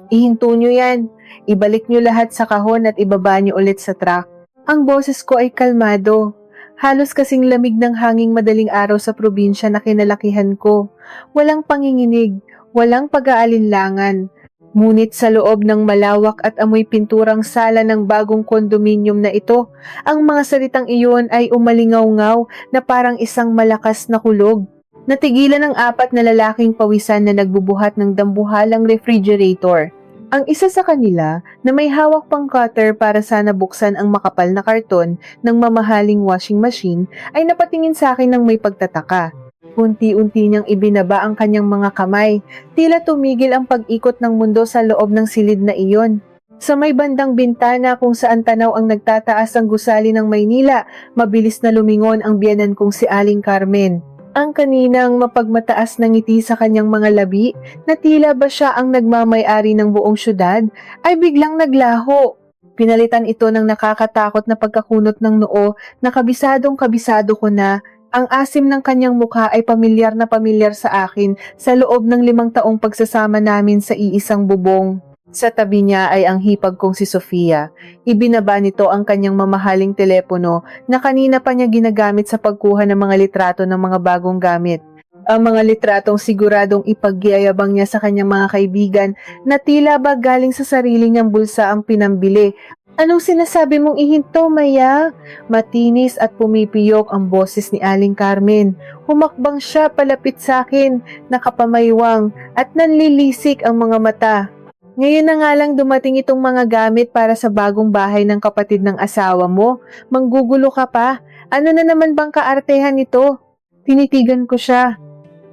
Ihinto nyo yan. Ibalik nyo lahat sa kahon at ibaba nyo ulit sa truck. Ang boses ko ay kalmado. Halos kasing lamig ng hanging madaling araw sa probinsya na kinalakihan ko. Walang panginginig, walang pag-aalinlangan. Ngunit sa loob ng malawak at amoy pinturang sala ng bagong kondominium na ito, ang mga salitang iyon ay umalingaw-ngaw na parang isang malakas na kulog. Natigilan ang apat na lalaking pawisan na nagbubuhat ng dambuhalang refrigerator. Ang isa sa kanila na may hawak pang cutter para sana buksan ang makapal na karton ng mamahaling washing machine ay napatingin sa akin ng may pagtataka. Unti-unti niyang ibinaba ang kanyang mga kamay, tila tumigil ang pag-ikot ng mundo sa loob ng silid na iyon. Sa may bandang bintana kung saan tanaw ang nagtataas ang gusali ng Maynila, mabilis na lumingon ang biyenan kong si Aling Carmen. Ang kaninang mapagmataas na ngiti sa kanyang mga labi na tila ba siya ang nagmamay-ari ng buong syudad ay biglang naglaho. Pinalitan ito ng nakakatakot na pagkakunot ng noo na kabisadong kabisado ko na ang asim ng kanyang mukha ay pamilyar na pamilyar sa akin sa loob ng 5 taong pagsasama namin sa iisang bubong. Sa tabi niya ay ang hipag kong si Sofia. Ibinaba nito ang kanyang mamahaling telepono na kanina pa niya ginagamit sa pagkuha ng mga litrato ng mga bagong gamit. Ang mga litratong siguradong ipagyayabang niya sa kanyang mga kaibigan na tila ba galing sa sarili niyang bulsa ang pinambili. Anong sinasabi mong ihinto, Maya? Matinis at pumipiyok ang boses ni Aling Carmen. Humakbang siya palapit sa akin, nakapamaywang at nanlilisik ang mga mata. Ngayon na nga lang dumating itong mga gamit para sa bagong bahay ng kapatid ng asawa mo. Manggugulo ka pa. Ano na naman bang kaartehan nito? Tinitigan ko siya.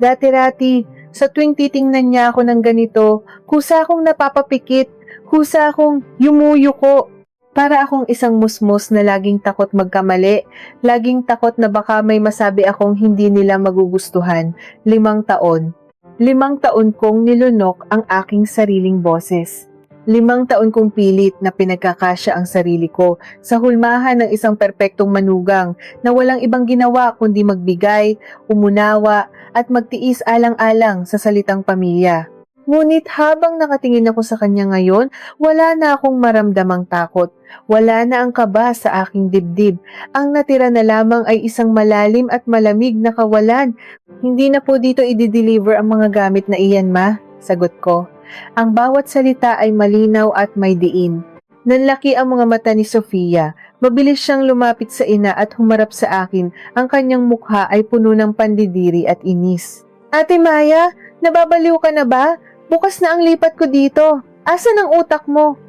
Dati-rati, sa tuwing titingnan niya ako ng ganito, kusa akong napapapikit, kusa akong yumuyuko. Para akong isang musmos na laging takot magkamali, laging takot na baka may masabi akong hindi nila magugustuhan. 5 taon. 5 taon kong nilunok ang aking sariling boses. 5 taon kong pilit na pinagkakasya ang sarili ko sa hulmahan ng isang perpektong manugang na walang ibang ginawa kundi magbigay, umunawa at magtiis alang-alang sa salitang pamilya. Ngunit habang nakatingin ako sa kanya ngayon, wala na akong maramdamang takot. Wala na ang kaba sa aking dibdib. Ang natira na lamang ay isang malalim at malamig na kawalan. Hindi na po dito i-deliver ang mga gamit na iyan, ma, sagot ko. Ang bawat salita ay malinaw at may diin. Nanlaki ang mga mata ni Sofia. Mabilis siyang lumapit sa ina at humarap sa akin. Ang kanyang mukha ay puno ng pandidiri at inis. Ate Maya, nababaliw ka na ba? Bukas na ang lipat ko dito. Asan ang utak mo?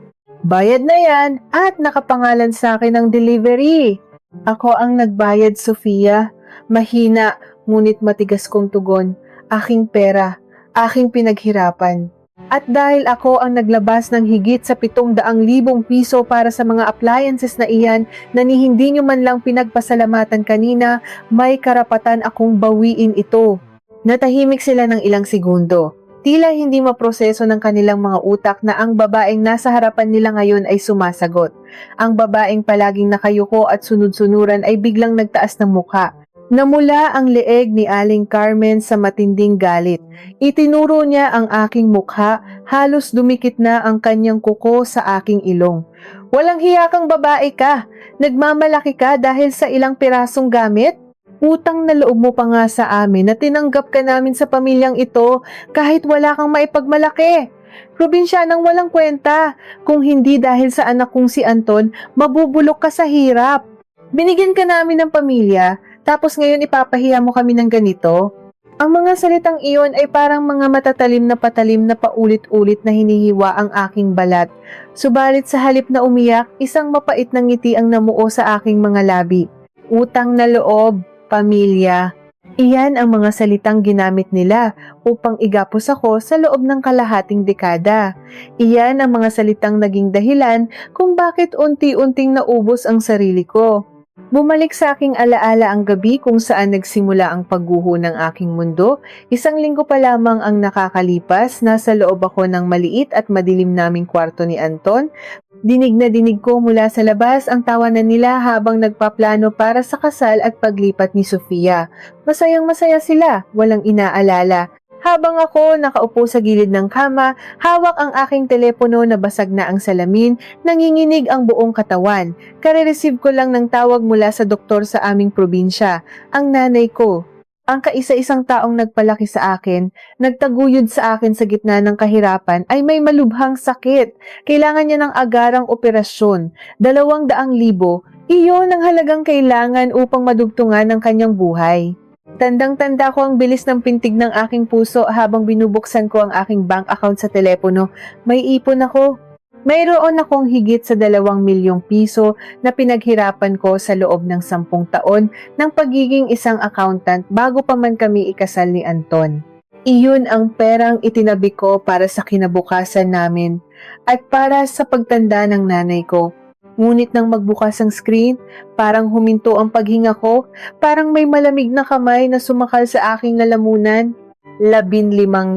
Bayad na yan at nakapangalan sa akin ang delivery. Ako ang nagbayad, Sofia. Mahina, ngunit matigas kong tugon. Aking pera, aking pinaghirapan. At dahil ako ang naglabas ng higit sa 700,000 piso para sa mga appliances na iyan na ni hindi nyo man lang pinagpasalamatan kanina, may karapatan akong bawiin ito. Natahimik sila ng ilang segundo. Tila hindi maproseso ng kanilang mga utak na ang babaeng nasa harapan nila ngayon ay sumasagot. Ang babaeng palaging nakayuko at sunod-sunuran ay biglang nagtaas ng mukha. Namula ang leeg ni Aling Carmen sa matinding galit. Itinuro niya ang aking mukha, halos dumikit na ang kanyang kuko sa aking ilong. Walang hiya kang babae ka. Nagmamalaki ka dahil sa ilang pirasong gamit? Utang na loob mo pa nga sa amin na tinanggap ka namin sa pamilyang ito kahit wala kang maipagmalaki. Probinsyanang walang kwenta. Kung hindi dahil sa anak kong si Anton, mabubulok ka sa hirap. Binigyan ka namin ng pamilya, tapos ngayon ipapahiya mo kami ng ganito? Ang mga salitang iyon ay parang mga matatalim na patalim na paulit-ulit na hinihiwa ang aking balat. Subalit sa halip na umiyak, isang mapait na ngiti ang namuo sa aking mga labi. Utang na loob. Pamilya. Iyan ang mga salitang ginamit nila upang igapos ako sa loob ng kalahating dekada. Iyan ang mga salitang naging dahilan kung bakit unti-unting naubos ang sarili ko. Bumalik sa aking alaala ang gabi kung saan nagsimula ang pagguho ng aking mundo. 1 linggo pa lamang ang nakakalipas, nasa loob ako ng maliit at madilim naming kwarto ni Anton. Dinig na dinig ko mula sa labas ang tawanan nila habang nagpaplano para sa kasal at paglipat ni Sofia. Masayang masaya sila, walang inaalala. Habang ako nakaupo sa gilid ng kama, hawak ang aking telepono na basag na ang salamin, nanginginig ang buong katawan. Kare-receive ko lang ng tawag mula sa doktor sa aming probinsya, ang nanay ko. Ang kaisa-isang taong nagpalaki sa akin, nagtaguyod sa akin sa gitna ng kahirapan ay may malubhang sakit. Kailangan niya ng agarang operasyon, 200,000. Iyon ang halagang kailangan upang madugtungan ang kanyang buhay. Tandang-tanda ko ang bilis ng pintig ng aking puso habang binubuksan ko ang aking bank account sa telepono. May ipon ako. Mayroon akong higit sa 2 milyong piso na pinaghirapan ko sa loob ng 10 taon ng pagiging isang accountant bago pa man kami ikasal ni Anton. Iyon ang perang itinabi ko para sa kinabukasan namin at para sa pagtanda ng nanay ko. Ngunit nang magbukas ang screen, parang huminto ang paghinga ko, parang may malamig na kamay na sumakal sa aking lalamunan. 15,000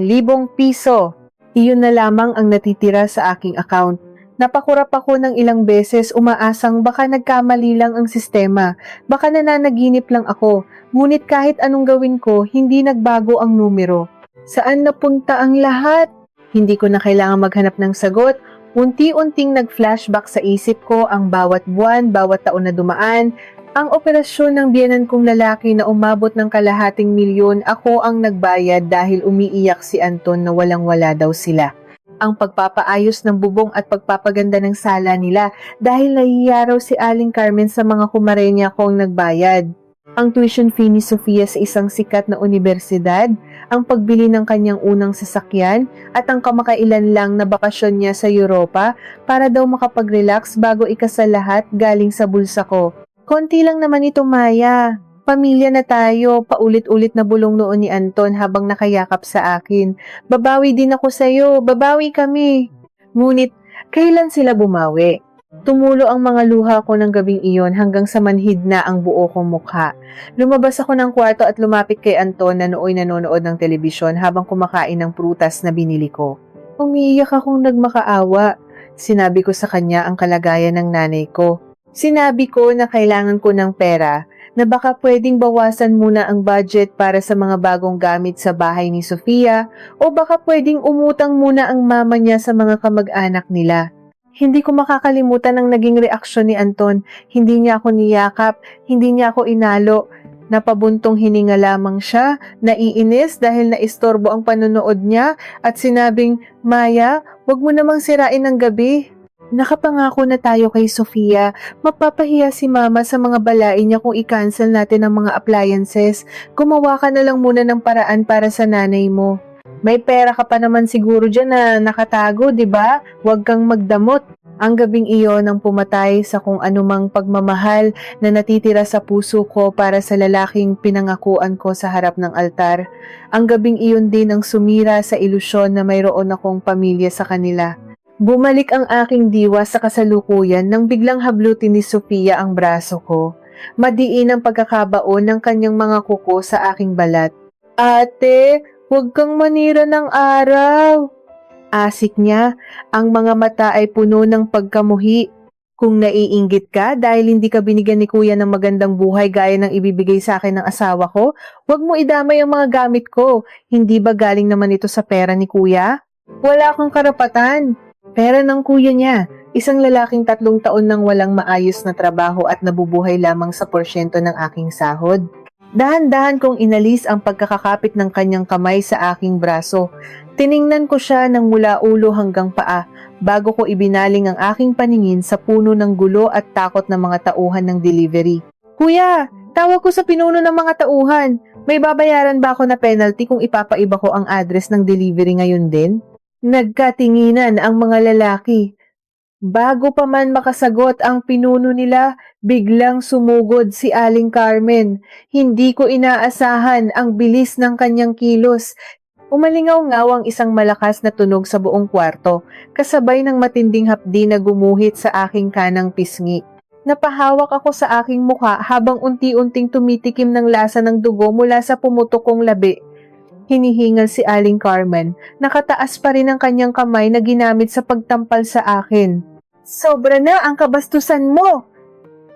piso. Iyon na lamang ang natitira sa aking account. Napakurap ako ng ilang beses umaasang baka nagkamali lang ang sistema, baka nananaginip lang ako, ngunit kahit anong gawin ko, hindi nagbago ang numero. Saan napunta ang lahat? Hindi ko na kailangan maghanap ng sagot. Unti-unting nag-flashback sa isip ko ang bawat buwan, bawat taon na dumaan. Ang operasyon ng biyenan kong lalaki na umabot ng 250,000, ako ang nagbayad dahil umiiyak si Anton na walang-wala daw sila. Ang pagpapaayos ng bubong at pagpapaganda ng sala nila dahil nahihiya raw si Aling Carmen sa mga kumarenya kong nagbayad. Ang tuition fee ni Sofia sa isang sikat na universidad, ang pagbili ng kanyang unang sasakyan, at ang kamakailan lang na bakasyon niya sa Europa para daw makapag-relax bago ikasal lahat galing sa bulsa ko. Konti lang naman ito, Maya. Pamilya na tayo, paulit-ulit na bulong noon ni Anton habang nakayakap sa akin. Babawi din ako sa'yo, babawi kami. Ngunit, kailan sila bumawi? Tumulo ang mga luha ko ng gabing iyon hanggang sa manhid na ang buo kong mukha. Lumabas ako ng kwarto at lumapit kay Anton na nooy nanonood ng telebisyon habang kumakain ng prutas na binili ko. Umiiyak akong nagmakaawa. Sinabi ko sa kanya ang kalagayan ng nanay ko. Sinabi ko na kailangan ko ng pera, na baka pwedeng bawasan muna ang budget para sa mga bagong gamit sa bahay ni Sofia o baka pwedeng umutang muna ang mama niya sa mga kamag-anak nila. Hindi ko makakalimutan ang naging reaksyon ni Anton. Hindi niya ako niyakap, hindi niya ako inalo. Napabuntong hininga lamang siya, naiinis dahil naistorbo ang panonood niya at sinabing, Maya, wag mo namang sirain ang gabi. Nakapangako na tayo kay Sofia. Mapapahiya si Mama sa mga balain niya kung i-cancel natin ang mga appliances. Gumawa ka na lang muna ng paraan para sa nanay mo. May pera ka pa naman siguro dyan na nakatago, di ba? Huwag kang magdamot. Ang gabing iyon ang pumatay sa kung anumang pagmamahal na natitira sa puso ko para sa lalaking pinangakuan ko sa harap ng altar. Ang gabing iyon din ang sumira sa ilusyon na mayroon akong pamilya sa kanila. Bumalik ang aking diwa sa kasalukuyan nang biglang hablutin ni Sofia ang braso ko. Madiin ang pagkakabaon ng kanyang mga kuko sa aking balat. Ate, huwag kang manira ng araw. Asik niya, ang mga mata ay puno ng pagkamuhi. Kung naiinggit ka dahil hindi ka binigyan ni kuya ng magandang buhay gaya ng ibibigay sa akin ng asawa ko, huwag mo idamay ang mga gamit ko. Hindi ba galing naman ito sa pera ni kuya? Wala akong karapatan. Pera ng kuya niya, isang lalaking 3 taon nang walang maayos na trabaho at nabubuhay lamang sa porsyento ng aking sahod. Dahan-dahan kong inalis ang pagkakakapit ng kanyang kamay sa aking braso. Tiningnan ko siya ng mula ulo hanggang paa bago ko ibinaling ang aking paningin sa puno ng gulo at takot ng mga tauhan ng delivery. Kuya, tawag ko sa pinuno ng mga tauhan. May babayaran ba ako na penalty kung ipapaiba ko ang address ng delivery ngayon din? Nagkatinginan ang mga lalaki. Bago pa man makasagot ang pinuno nila, biglang sumugod si Aling Carmen. Hindi ko inaasahan ang bilis ng kanyang kilos. Umalingaw-ngaw ang isang malakas na tunog sa buong kwarto, kasabay ng matinding hapdi na gumuhit sa aking kanang pisngi. Napahawak ako sa aking mukha habang unti-unting tumitikim ng lasa ng dugo mula sa pumutok kong labi. Hinihingal si Aling Carmen, nakataas pa rin ang kanyang kamay na ginamit sa pagtampal sa akin. Sobra na ang kabastusan mo!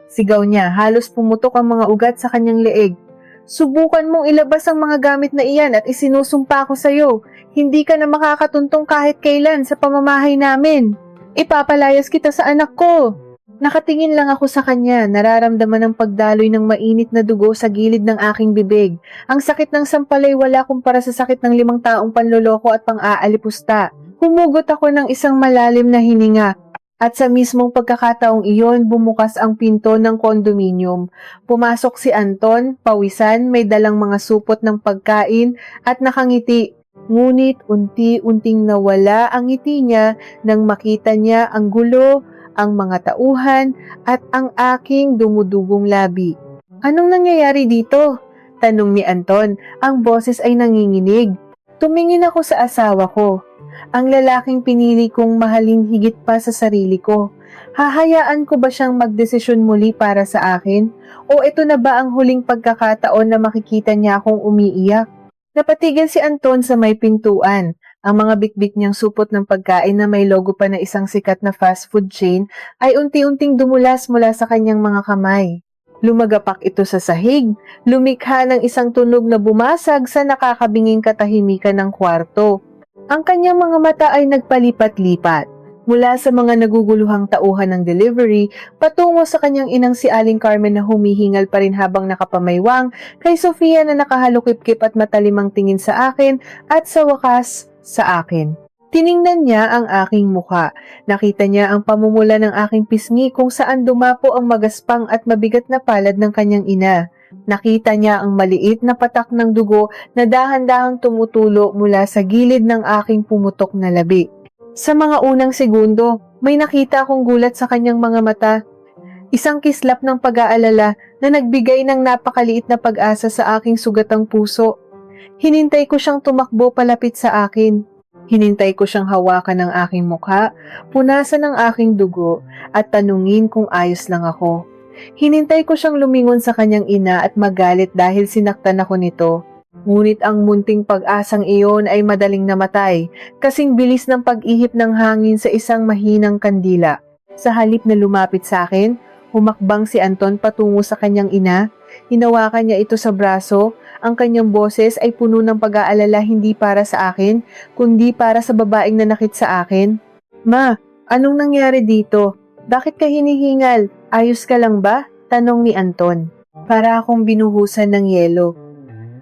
Sigaw niya, halos pumutok ang mga ugat sa kanyang leeg. Subukan mong ilabas ang mga gamit na iyan at isinusumpa ko sa'yo. Hindi ka na makakatuntong kahit kailan sa pamamahay namin. Ipapalayas kita sa anak ko. Nakatingin lang ako sa kanya, nararamdaman ang pagdaloy ng mainit na dugo sa gilid ng aking bibig. Ang sakit ng sampalay wala kumpara sa sakit ng 5 taong panloloko at pang-aalipusta. Humugot ako ng isang malalim na hininga. At sa mismong pagkakataong iyon, bumukas ang pinto ng kondominium. Pumasok si Anton, pawisan, may dalang mga supot ng pagkain at nakangiti. Ngunit unti-unting nawala ang ngiti niya nang makita niya ang gulo, ang mga tauhan at ang aking dumudugong labi. Anong nangyayari dito? Tanong ni Anton, ang boses ay nanginginig. Tumingin ako sa asawa ko. Ang lalaking pinili kong mahalin higit pa sa sarili ko. Hahayaan ko ba siyang magdesisyon muli para sa akin? O ito na ba ang huling pagkakataon na makikita niya akong umiiyak? Napatigil si Anton sa may pintuan. Ang mga bitbit niyang supot ng pagkain na may logo pa na isang sikat na fast food chain ay unti-unting dumulas mula sa kanyang mga kamay. Lumagapak ito sa sahig, lumikha ng isang tunog na bumasag sa nakakabinging katahimikan ng kwarto. Ang kanyang mga mata ay nagpalipat-lipat mula sa mga naguguluhang tauhan ng delivery patungo sa kanyang inang si Aling Carmen na humihingal pa rin habang nakapamaywang, kay Sofia na nakahalukip-kip at matalimang tingin sa akin at sa wakas sa akin. Tiningnan niya ang aking mukha. Nakita niya ang pamumula ng aking pisngi kung saan dumapo ang magaspang at mabigat na palad ng kanyang ina. Nakita niya ang maliit na patak ng dugo na dahan-dahang tumutulo mula sa gilid ng aking pumutok na labi. Sa mga unang segundo, may nakita akong gulat sa kanyang mga mata. Isang kislap ng pag-aalala na nagbigay ng napakaliit na pag-asa sa aking sugatang puso. Hinintay ko siyang tumakbo palapit sa akin. Hinintay ko siyang hawakan ng aking mukha, punasan ng aking dugo at tanungin kung ayos lang ako. Hinintay ko siyang lumingon sa kanyang ina at magalit dahil sinaktan ako nito. Ngunit ang munting pag-asang iyon ay madaling namatay, kasing bilis ng pag-ihip ng hangin sa isang mahinang kandila. Sa halip na lumapit sa akin, humakbang si Anton patungo sa kanyang ina. Hinawakan niya ito sa braso. Ang kanyang boses ay puno ng pag-aalala hindi para sa akin, kundi para sa babaeng nanakit sa akin. Ma, anong nangyari dito? Bakit ka hinihingal? Ayos ka lang ba? Tanong ni Anton. Para akong binuhusan ng yelo.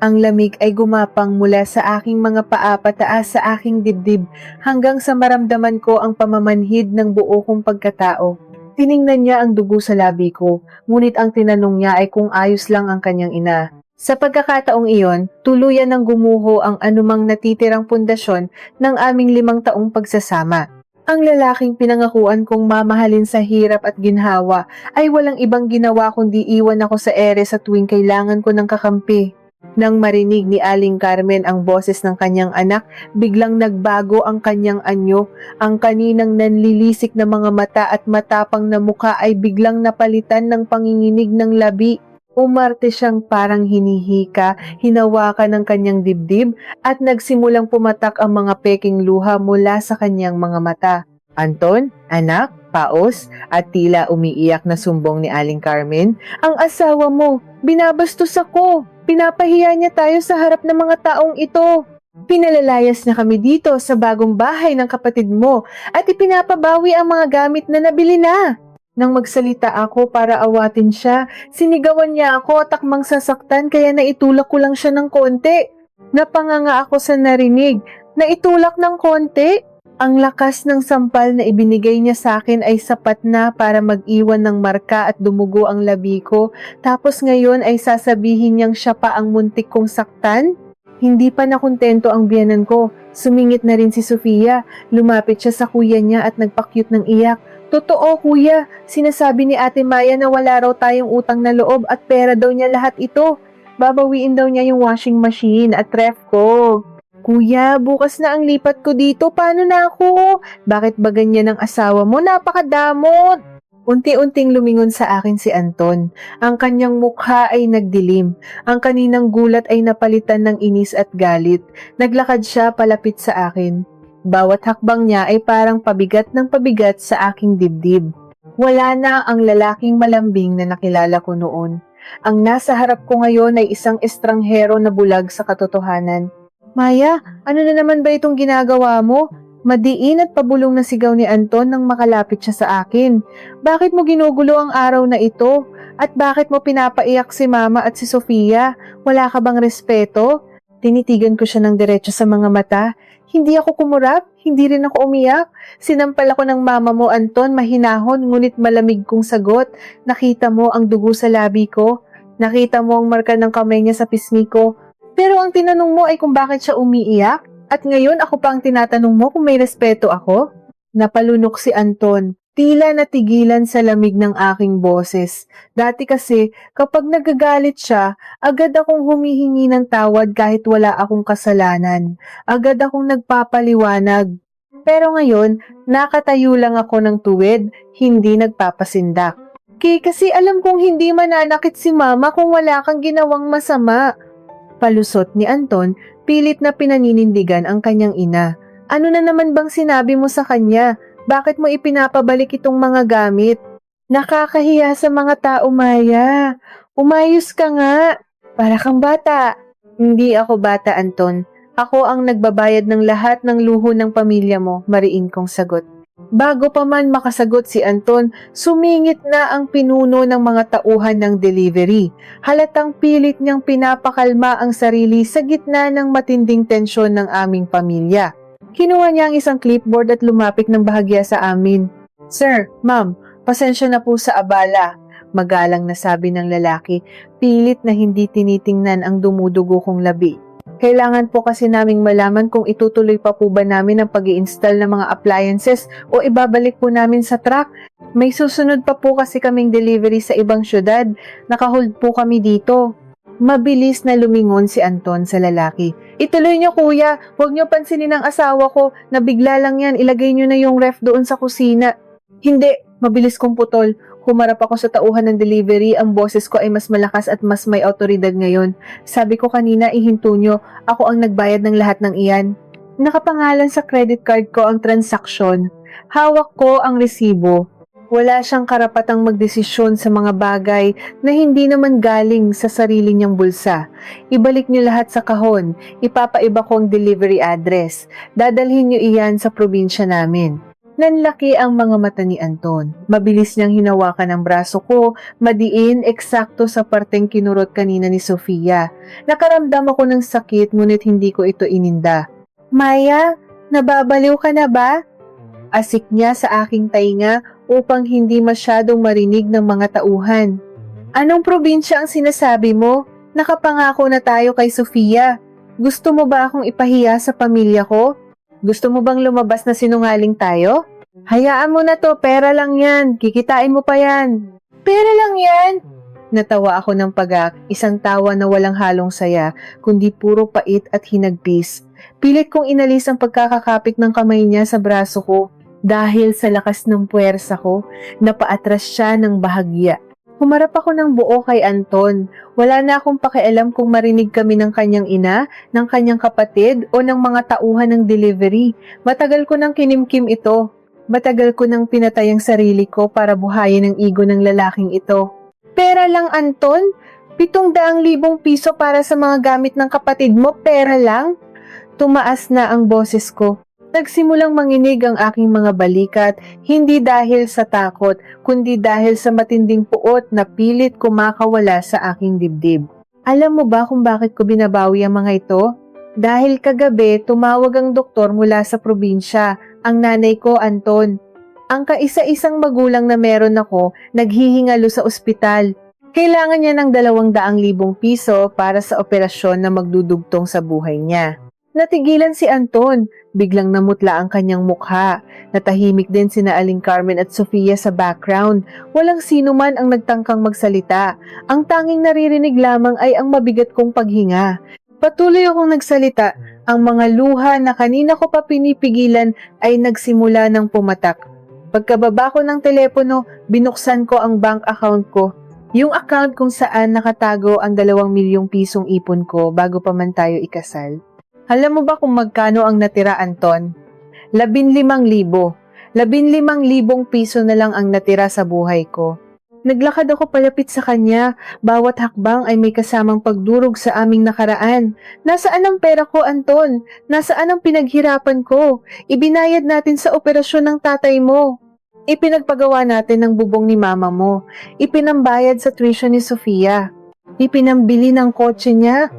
Ang lamig ay gumapang mula sa aking mga paa pataas sa aking dibdib hanggang sa maramdaman ko ang pamamanhid ng buo kong pagkatao. Tiningnan niya ang dugo sa labi ko, ngunit ang tinanong niya ay kung ayos lang ang kanyang ina. Sa pagkakataong iyon, tuluyan ng gumuho ang anumang natitirang pundasyon ng aming 5 taong pagsasama. Ang lalaking pinangakuan kong mamahalin sa hirap at ginhawa ay walang ibang ginawa kundi iwan ako sa ere sa tuwing kailangan ko ng kakampi. Nang marinig ni Aling Carmen ang boses ng kanyang anak, biglang nagbago ang kanyang anyo. Ang kaninang nanlilisik na mga mata at matapang na mukha ay biglang napalitan ng panginginig ng labi. Umarte siyang parang hinihika, hinawakan ng kanyang dibdib at nagsimulang pumatak ang mga peking luha mula sa kanyang mga mata. Anton, anak, paos, at tila umiiyak na sumbong ni Aling Carmen, ang asawa mo, binabastos ako. Pinapahiya niya tayo sa harap ng mga taong ito. Pinalalayas niya kami dito sa bagong bahay ng kapatid mo at ipinapabawi ang mga gamit na nabili na. Nang magsalita ako para awatin siya, sinigawan niya ako at akmang sasaktan kaya naitulak ko lang siya ng konti. Napanganga ako sa narinig. Naitulak ng konti? Ang lakas ng sampal na ibinigay niya sa akin ay sapat na para mag-iwan ng marka at dumugo ang labi ko, tapos ngayon ay sasabihin niyang siya pa ang muntik kong saktan? Hindi pa nakontento ang biyanan ko. Sumingit na rin si Sofia. Lumapit siya sa kuya niya at nagpakyut ng iyak. Totoo kuya, sinasabi ni Ate Maya na wala raw tayong utang na loob at pera daw niya lahat ito. Babawiin daw niya yung washing machine at ref ko. Kuya, bukas na ang lipat ko dito. Paano na ako? Bakit ba ganyan ang asawa mo? Napakadamot! Unti-unting lumingon sa akin si Anton. Ang kanyang mukha ay nagdilim. Ang kaninang gulat ay napalitan ng inis at galit. Naglakad siya palapit sa akin. Bawat hakbang niya ay parang pabigat ng pabigat sa aking dibdib. Wala na ang lalaking malambing na nakilala ko noon. Ang nasa harap ko ngayon ay isang estranghero na bulag sa katotohanan. Maya, ano na naman ba itong ginagawa mo? Madiin at pabulong na sigaw ni Anton nang makalapit siya sa akin. Bakit mo ginugulo ang araw na ito? At bakit mo pinapaiyak si Mama at si Sofia? Wala ka bang respeto? Tinitigan ko siya ng diretso sa mga mata. Hindi ako kumurap, hindi rin ako umiyak. Sinampal ako ng mama mo, Anton, mahinahon, ngunit malamig kong sagot. Nakita mo ang dugo sa labi ko. Nakita mo ang marka ng kamay niya sa pisngi ko. Pero ang tinanong mo ay kung bakit siya umiiyak? At ngayon ako pa ang tinatanong mo kung may respeto ako? Napalunok si Anton. Tila natigilan sa lamig ng aking boses. Dati kasi, kapag nagagalit siya, agad akong humihingi ng tawad kahit wala akong kasalanan. Agad akong nagpapaliwanag. Pero ngayon, nakatayo lang ako ng tuwid, hindi nagpapasindak. Kasi alam kong hindi mananakit si Mama kung wala kang ginawang masama. Palusot ni Anton, pilit na pinaninindigan ang kanyang ina. Ano na naman bang sinabi mo sa kanya? Bakit mo ipinapabalik itong mga gamit? Nakakahiya sa mga tao, Maya. Umayos ka nga. Para kang bata. Hindi ako bata, Anton. Ako ang nagbabayad ng lahat ng luho ng pamilya mo, mariin kong sagot. Bago pa man makasagot si Anton, sumingit na ang pinuno ng mga tauhan ng delivery. Halatang pilit niyang pinapakalma ang sarili sa gitna ng matinding tensyon ng aming pamilya. Kinuha niya ang isang clipboard at lumapit ng bahagya sa amin. Sir, ma'am, pasensya na po sa abala. Magalang na sabi ng lalaki, pilit na hindi tinitingnan ang dumudugo kong labi. Kailangan po kasi naming malaman kung itutuloy pa po ba namin ang pag-i-install ng mga appliances o ibabalik po namin sa truck. May susunod pa po kasi kaming delivery sa ibang syudad. Nakahold po kami dito. Mabilis na lumingon si Anton sa lalaki. Ituloy niyo kuya, huwag niyo pansinin ang asawa ko, na bigla lang yan, ilagay niyo na yung ref doon sa kusina. Hindi, mabilis kong putol. Humarap ako sa tauhan ng delivery, ang boses ko ay mas malakas at mas may autoridad ngayon. Sabi ko kanina, ihinto niyo, ako ang nagbayad ng lahat ng iyan. Nakapangalan sa credit card ko ang transaksyon. Hawak ko ang resibo. Wala siyang karapatang magdesisyon sa mga bagay na hindi naman galing sa sarili niyang bulsa. Ibalik niyo lahat sa kahon. Ipapaiba ko ang delivery address. Dadalhin niyo iyan sa probinsya namin. Nanlaki ang mga mata ni Anton. Mabilis niyang hinawakan ang braso ko, madiin, eksakto sa parteng kinurot kanina ni Sofia. Nakaramdam ako ng sakit ngunit hindi ko ito ininda. Maya, nababaliw ka na ba? Asik niya sa aking tainga upang hindi masyadong marinig ng mga tauhan. Anong probinsya ang sinasabi mo? Nakapangako na tayo kay Sofia. Gusto mo ba akong ipahiya sa pamilya ko? Gusto mo bang lumabas na sinungaling tayo? Hayaan mo na to, pera lang yan. Kikitain mo pa yan. Pera lang yan? Natawa ako ng pagak, isang tawa na walang halong saya, kundi puro pait at hinagpis. Pilit kong inalis ang pagkakakapit ng kamay niya sa braso ko. Dahil sa lakas ng puwersa ko, napaatras siya ng bahagya. Humarap ako ng buo kay Anton. Wala na akong pakialam kung marinig kami ng kanyang ina, ng kanyang kapatid, o ng mga tauhan ng delivery. Matagal ko nang kinimkim ito. Matagal ko nang pinatay ang sarili ko para buhayin ang ego ng lalaking ito. Pera lang, Anton? 700,000 piso para sa mga gamit ng kapatid mo, pera lang? Tumaas na ang boses ko. Nagsimulang manginig ang aking mga balikat, hindi dahil sa takot, kundi dahil sa matinding puot na pilit kumakawala sa aking dibdib. Alam mo ba kung bakit ko binabawi ang mga ito? Dahil kagabi, tumawag ang doktor mula sa probinsya, ang nanay ko, Anton. Ang kaisa-isang magulang na meron ako, naghihingalo sa ospital. Kailangan niya ng 200,000 piso para sa operasyon na magdudugtong sa buhay niya. Natigilan si Anton. Biglang namutla ang kanyang mukha. Natahimik din sina Aling Carmen at Sofia sa background. Walang sino man ang nagtangkang magsalita. Ang tanging naririnig lamang ay ang mabigat kong paghinga. Patuloy akong nagsalita. Ang mga luha na kanina ko pa pinipigilan ay nagsimula ng pumatak. Pagkababa ko ng telepono, binuksan ko ang bank account ko. Yung account kung saan nakatago ang 2 milyong pisong ipon ko bago pa man tayo ikasal. Alam mo ba kung magkano ang natira, Anton? 15,000. 15,000 piso na lang ang natira sa buhay ko. Naglakad ako palapit sa kanya. Bawat hakbang ay may kasamang pagdurog sa aming nakaraan. Nasaan ang pera ko, Anton? Nasaan ang pinaghirapan ko? Ibinayad natin sa operasyon ng tatay mo. Ipinagpagawa natin ng bubong ni mama mo. Ipinambayad sa tuition ni Sofia. Ipinambili ng kotse niya.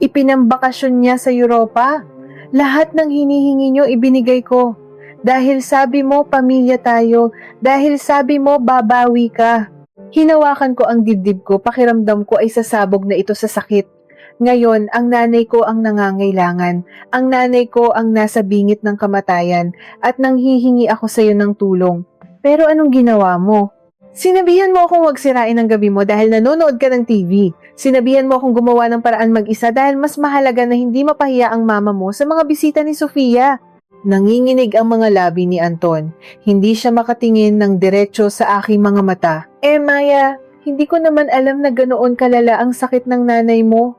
Ipinambakasyon niya sa Europa. Lahat ng hinihingi niyo ibinigay ko. Dahil sabi mo pamilya tayo. Dahil sabi mo babawi ka. Hinawakan ko ang dibdib ko, pakiramdam ko ay sasabog na ito sa sakit. Ngayon, ang nanay ko ang nangangailangan. Ang nanay ko ang nasa bingit ng kamatayan at nanghihingi ako sa iyo ng tulong. Pero anong ginawa mo? Sinabihan mo akong huwag sirain ang gabi mo dahil nanonood ka ng TV. Sinabihan mo akong gumawa ng paraan mag-isa dahil mas mahalaga na hindi mapahiya ang mama mo sa mga bisita ni Sofia. Nanginginig ang mga labi ni Anton. Hindi siya makatingin ng diretso sa aking mga mata. Maya, hindi ko naman alam na ganoon kalala ang sakit ng nanay mo.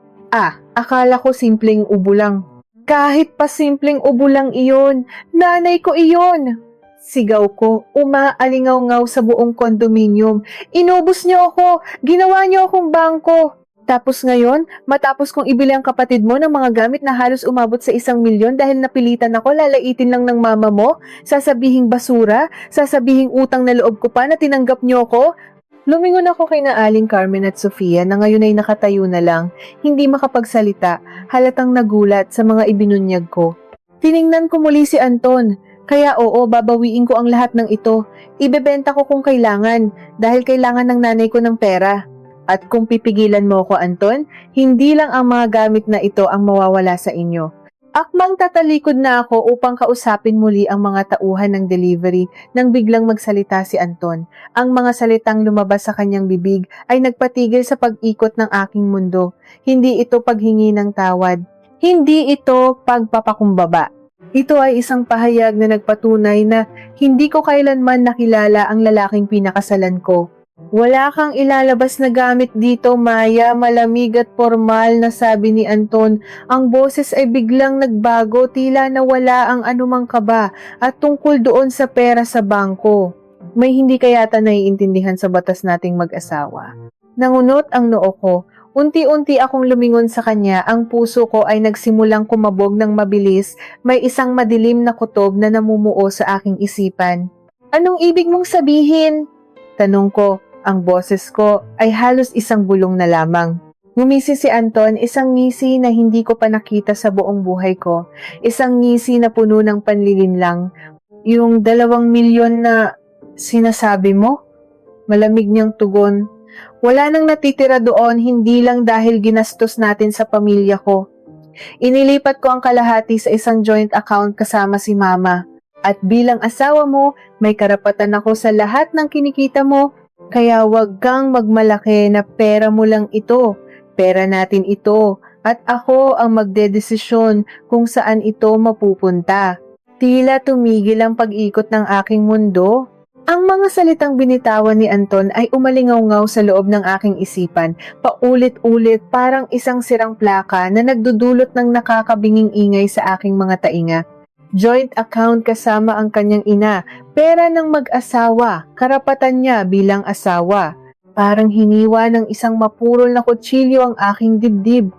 Akala ko simpleng ubo lang. Kahit pa simpleng ubo lang iyon, nanay ko iyon. Sigaw ko, umaalingaw-ngaw sa buong kondominium. Inubos niyo ako, ginawa niyo akong bangko. Tapos ngayon, matapos kong ibili ang kapatid mo ng mga gamit na halos umabot sa 1,000,000 dahil napilitan ako, lalaitin lang ng mama mo, sasabihing basura, sasabihing utang na loob ko pa na tinanggap niyo ako. Lumingon ako kay na Aling Carmen at Sofia na ngayon ay nakatayo na lang, hindi makapagsalita, halatang nagulat sa mga ibinunyag ko. Tiningnan ko muli si Anton, kaya oo, babawiin ko ang lahat ng ito. Ibebenta ko kung kailangan, dahil kailangan ng nanay ko ng pera. At kung pipigilan mo ko, Anton, hindi lang ang mga gamit na ito ang mawawala sa inyo. Akmang tatalikod na ako upang kausapin muli ang mga tauhan ng delivery nang biglang magsalita si Anton. Ang mga salitang lumabas sa kanyang bibig ay nagpatigil sa pag-ikot ng aking mundo. Hindi ito paghingi ng tawad. Hindi ito pagpapakumbaba. Ito ay isang pahayag na nagpatunay na hindi ko kailanman nakilala ang lalaking pinakasalan ko. Wala kang ilalabas na gamit dito, Maya, malamig at formal na sabi ni Anton. Ang boses ay biglang nagbago, tila nawala ang anumang kaba at tungkol doon sa pera sa bangko. May hindi kayata naiintindihan sa batas nating mag-asawa. Nangunot ang noo ko. Unti-unti akong lumingon sa kanya, ang puso ko ay nagsimulang kumabog ng mabilis, may isang madilim na kutob na namumuo sa aking isipan. Anong ibig mong sabihin? Tanong ko, ang boses ko ay halos isang bulong na lamang. Ngumisi si Anton, isang ngisi na hindi ko pa nakita sa buong buhay ko. Isang ngisi na puno ng panlilinlang. Yung 2,000,000 na sinasabi mo? Malamig niyang tugon. Wala nang natitira doon, hindi lang dahil ginastos natin sa pamilya ko. Inilipat ko ang kalahati sa isang joint account kasama si Mama. At bilang asawa mo, may karapatan ako sa lahat ng kinikita mo. Kaya wag kang magmalaki na pera mo lang ito. Pera natin ito. At ako ang magdedesisyon kung saan ito mapupunta. Tila tumigil ang pag-ikot ng aking mundo. Ang mga salitang binitawan ni Anton ay umalingaw-ngaw sa loob ng aking isipan, paulit-ulit parang isang sirang plaka na nagdudulot ng nakakabinging ingay sa aking mga tainga. Joint account kasama ang kanyang ina, pera ng mag-asawa, karapatan niya bilang asawa. Parang hiniwa ng isang mapurol na kutsilyo ang aking dibdib.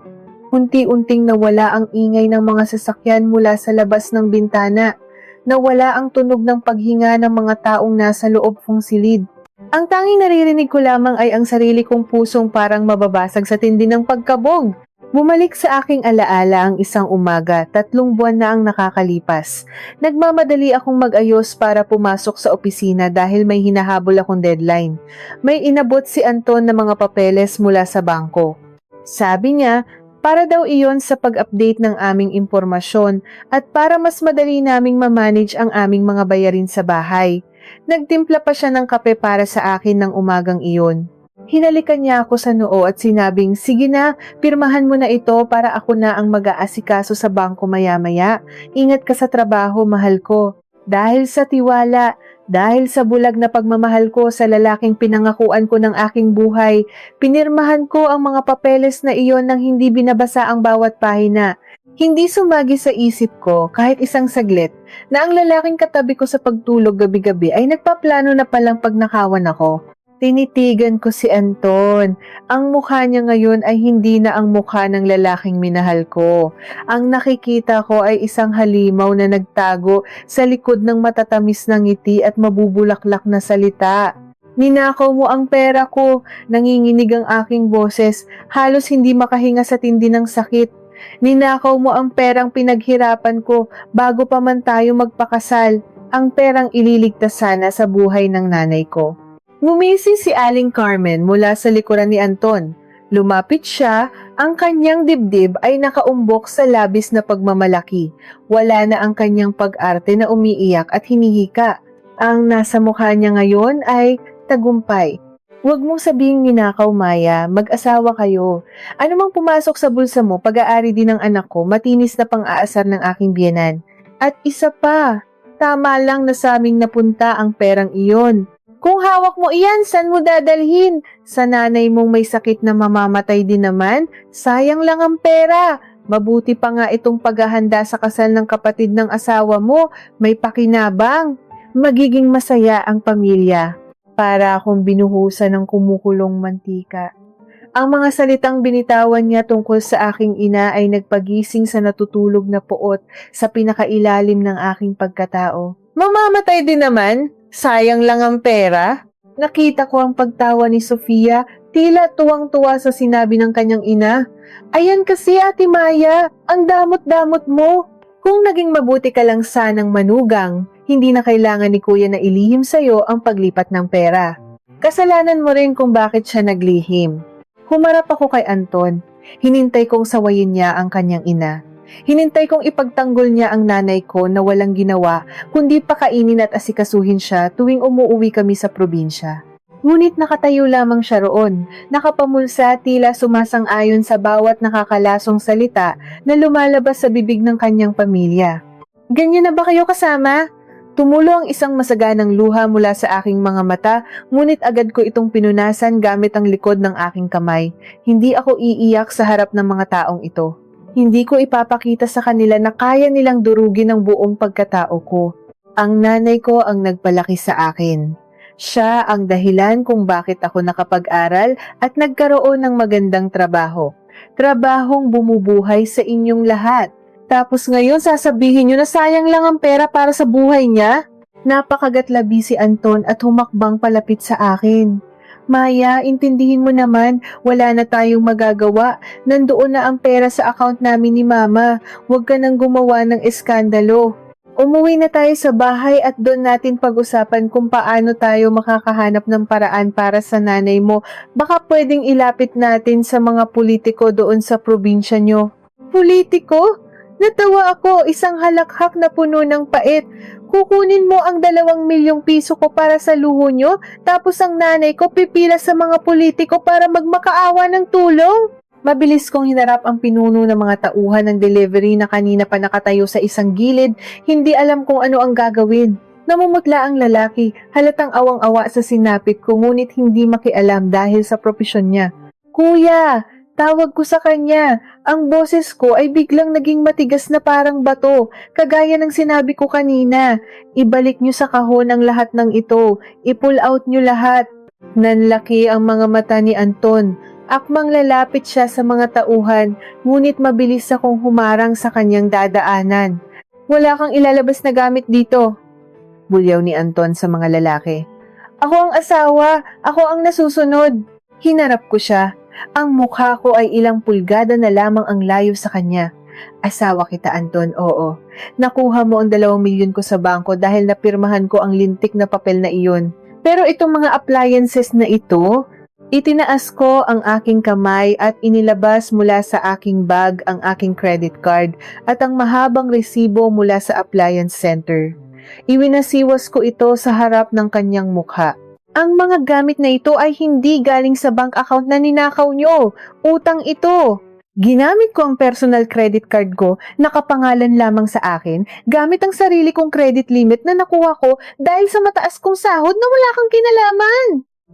Unti-unting nawala ang ingay ng mga sasakyan mula sa labas ng bintana. Nawala ang tunog ng paghinga ng mga taong nasa loob kong silid. Ang tanging naririnig ko lamang ay ang sarili kong pusong parang mababasag sa tindi ng pagkabog. Bumalik sa aking alaala ang isang umaga, 3 buwan na ang nakakalipas. Nagmamadali akong mag-ayos para pumasok sa opisina dahil may hinahabol akong deadline. May inabot si Anton na mga papeles mula sa bangko. Sabi niya, para daw iyon sa pag-update ng aming impormasyon at para mas madali naming ma-manage ang aming mga bayarin sa bahay. Nagtimpla pa siya ng kape para sa akin ng umagang iyon. Hinalikan niya ako sa noo at sinabing, sige na, pirmahan mo na ito para ako na ang mag-aasikaso sa bangko maya-maya. Ingat ka sa trabaho, mahal ko. Dahil sa tiwala, dahil sa bulag na pagmamahal ko sa lalaking pinangakuan ko ng aking buhay, pinirmahan ko ang mga papeles na iyon nang hindi binabasa ang bawat pahina. Hindi sumagi sa isip ko kahit isang saglit na ang lalaking katabi ko sa pagtulog gabi-gabi ay nagpaplano na palang pagnakawan ako. Tinitigan ko si Anton. Ang mukha niya ngayon ay hindi na ang mukha ng lalaking minahal ko. Ang nakikita ko ay isang halimaw na nagtago sa likod ng matatamis na ngiti at mabubulaklak na salita. Ninakaw mo ang pera ko, nanginginig ang aking boses, halos hindi makahinga sa tindi ng sakit. Ninakaw mo ang perang pinaghirapan ko bago pa man tayo magpakasal, ang perang ililigtas sana sa buhay ng nanay ko. Ngumisi si Aling Carmen mula sa likuran ni Anton. Lumapit siya, ang kanyang dibdib ay nakaumbok sa labis na pagmamalaki. Wala na ang kanyang pag-arte na umiiyak at hinihika. Ang nasa mukha niya ngayon ay tagumpay. Huwag mong sabihing ninakaw, Maya. Mag-asawa kayo. Ano mang pumasok sa bulsa mo, pag-aari din ng anak ko, matinis na pang-aasar ng aking biyenan. At isa pa, tama lang na sa aming napunta ang perang iyon. Kung hawak mo iyan, saan mo dadalhin? Sa nanay mong may sakit na mamamatay din naman, sayang lang ang pera. Mabuti pa nga itong paghahanda sa kasal ng kapatid ng asawa mo, may pakinabang. Magiging masaya ang pamilya. Para akong binuhusan ng kumukulong mantika. Ang mga salitang binitawan niya tungkol sa aking ina ay nagpagising sa natutulog na puot sa pinakailalim ng aking pagkatao. Mamamatay din naman? Sayang lang ang pera? Nakita ko ang pagtawa ni Sofia, tila tuwang-tuwa sa sinabi ng kanyang ina. Ayan kasi, Ate Maya, ang damot-damot mo. Kung naging mabuti ka lang sanang manugang, hindi na kailangan ni Kuya na ilihim sa'yo ang paglipat ng pera. Kasalanan mo rin kung bakit siya naglihim. Humarap ako kay Anton. Hinintay kong sawayin niya ang kanyang ina. Hinintay kong ipagtanggol niya ang nanay ko na walang ginawa kundi pakainin at asikasuhin siya tuwing umuuwi kami sa probinsya. Ngunit nakatayo lamang siya roon, nakapamulsa tila sumasang-ayon sa bawat nakakalasong salita na lumalabas sa bibig ng kanyang pamilya. Ganyan na ba kayo kasama? Tumulo ang isang masaganang luha mula sa aking mga mata, ngunit agad ko itong pinunasan gamit ang likod ng aking kamay. Hindi ako iiyak sa harap ng mga taong ito. Hindi ko ipapakita sa kanila na kaya nilang durugin ang buong pagkatao ko. Ang nanay ko ang nagpalaki sa akin. Siya ang dahilan kung bakit ako nakapag-aral at nagkaroon ng magandang trabaho. Trabahong bumubuhay sa inyong lahat. Tapos ngayon sasabihin nyo na sayang lang ang pera para sa buhay niya? Napakagatlabi si Anton at humakbang palapit sa akin. Maya, intindihin mo naman, wala na tayong magagawa. Nandoon na ang pera sa account namin ni Mama. Huwag ka nang gumawa ng eskandalo. Umuwi na tayo sa bahay at doon natin pag-usapan kung paano tayo makakahanap ng paraan para sa nanay mo. Baka pwedeng ilapit natin sa mga politiko doon sa probinsya nyo. Politiko? Natawa ako, isang halakhak na puno ng pait. Kukunin mo ang 2 milyong piso ko para sa luho nyo, tapos ang nanay ko pipila sa mga politiko para magmakaawa ng tulong. Mabilis kong hinarap ang pinuno ng mga tauhan ng delivery na kanina pa nakatayo sa isang gilid, hindi alam kung ano ang gagawin. Namumutla ang lalaki, halatang awang-awa sa sinapit ko ngunit hindi makialam dahil sa propesyon niya. Kuya! Tawag ko sa kanya. Ang boses ko ay biglang naging matigas na parang bato, kagaya ng sinabi ko kanina. Ibalik niyo sa kahon ang lahat ng ito. I-pull out niyo lahat. Nanlaki ang mga mata ni Anton. Akmang lalapit siya sa mga tauhan, ngunit mabilis akong humarang sa kanyang dadaanan. Wala kang ilalabas na gamit dito. Bulyaw ni Anton sa mga lalaki. Ako ang asawa. Ako ang nasusunod. Hinarap ko siya. Ang mukha ko ay ilang pulgada na lamang ang layo sa kanya. Asawa kita, Anton, oo. Nakuha mo ang 2 milyon ko sa bangko dahil napirmahan ko ang lintik na papel na iyon. Pero itong mga appliances na ito, itinaas ko ang aking kamay at inilabas mula sa aking bag ang aking credit card at ang mahabang resibo mula sa appliance center. Iwinasiwas ko ito sa harap ng kanyang mukha. Ang mga gamit na ito ay hindi galing sa bank account na ninakaw nyo. Utang ito. Ginamit ko ang personal credit card ko, nakapangalan lamang sa akin, gamit ang sarili kong credit limit na nakuha ko dahil sa mataas kong sahod na wala kang kinalaman.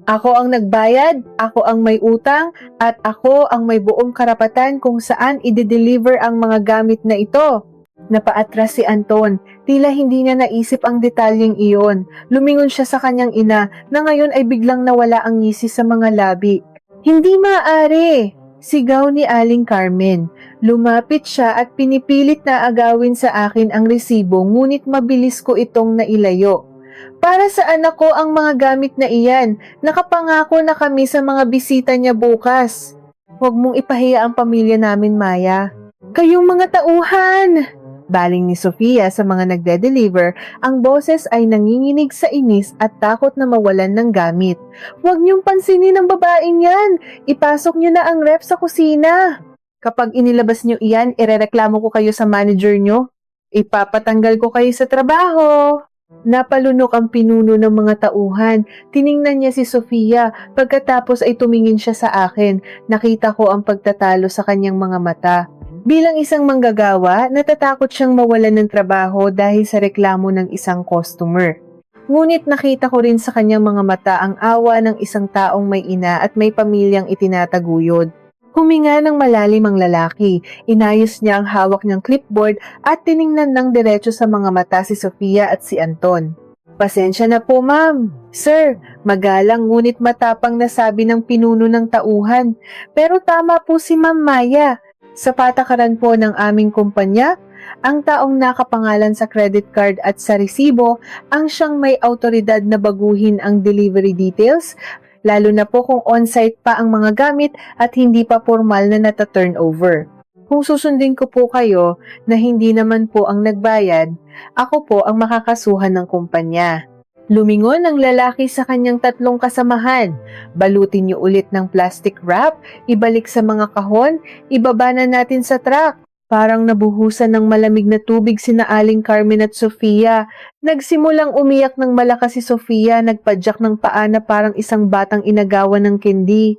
Ako ang nagbayad, ako ang may utang, at ako ang may buong karapatan kung saan i-deliver ang mga gamit na ito. Napaatras si Anton. Tila hindi niya naisip ang detalyeng iyon. Lumingon siya sa kanyang ina na ngayon ay biglang nawala ang ngisi sa mga labi. Hindi maaari! Sigaw ni Aling Carmen. Lumapit siya at pinipilit na agawin sa akin ang resibo ngunit mabilis ko itong nailayo. Para sa anak ko ang mga gamit na iyan. Nakapangako na kami sa mga bisita niya bukas. Huwag mong ipahiya ang pamilya namin, Maya. Kayong mga tauhan! Baling ni Sofia sa mga nagde-deliver, ang boses ay nanginginig sa inis at takot na mawalan ng gamit. Huwag niyong pansinin ang babaeng yan! Ipasok niyo na ang ref sa kusina! Kapag inilabas niyo iyan, irereklamo ko kayo sa manager niyo. Ipapatanggal ko kayo sa trabaho! Napalunok ang pinuno ng mga tauhan. Tiningnan niya si Sofia. Pagkatapos ay tumingin siya sa akin. Nakita ko ang pagtatalo sa kanyang mga mata. Bilang isang manggagawa, natatakot siyang mawalan ng trabaho dahil sa reklamo ng isang customer. Ngunit nakita ko rin sa kanyang mga mata ang awa ng isang taong may ina at may pamilyang itinataguyod. Huminga ng malalim ang lalaki. Inayos niya ang hawak niyang clipboard at tiningnan ng diretso sa mga mata si Sofia at si Anton. Pasensya na po, ma'am. Sir, magalang ngunit matapang na sabi ng pinuno ng tauhan. Pero tama po si Ma'am Maya. Sa patakaran po ng aming kumpanya, ang taong nakapangalan sa credit card at sa resibo ang siyang may autoridad na baguhin ang delivery details, lalo na po kung on-site pa ang mga gamit at hindi pa formal na nata-turnover. Kung susundin ko po kayo na hindi naman po ang nagbayad, ako po ang makakasuhan ng kumpanya. Lumingon ang lalaki sa kanyang tatlong kasamahan. Balutin niyo ulit ng plastic wrap, ibalik sa mga kahon, ibaba na natin sa truck. Parang nabuhusan ng malamig na tubig sina Aling Carmen at Sofia. Nagsimulang umiyak ng malakas si Sofia, nagpadyak ng paa na parang isang batang inagawan ng kendi.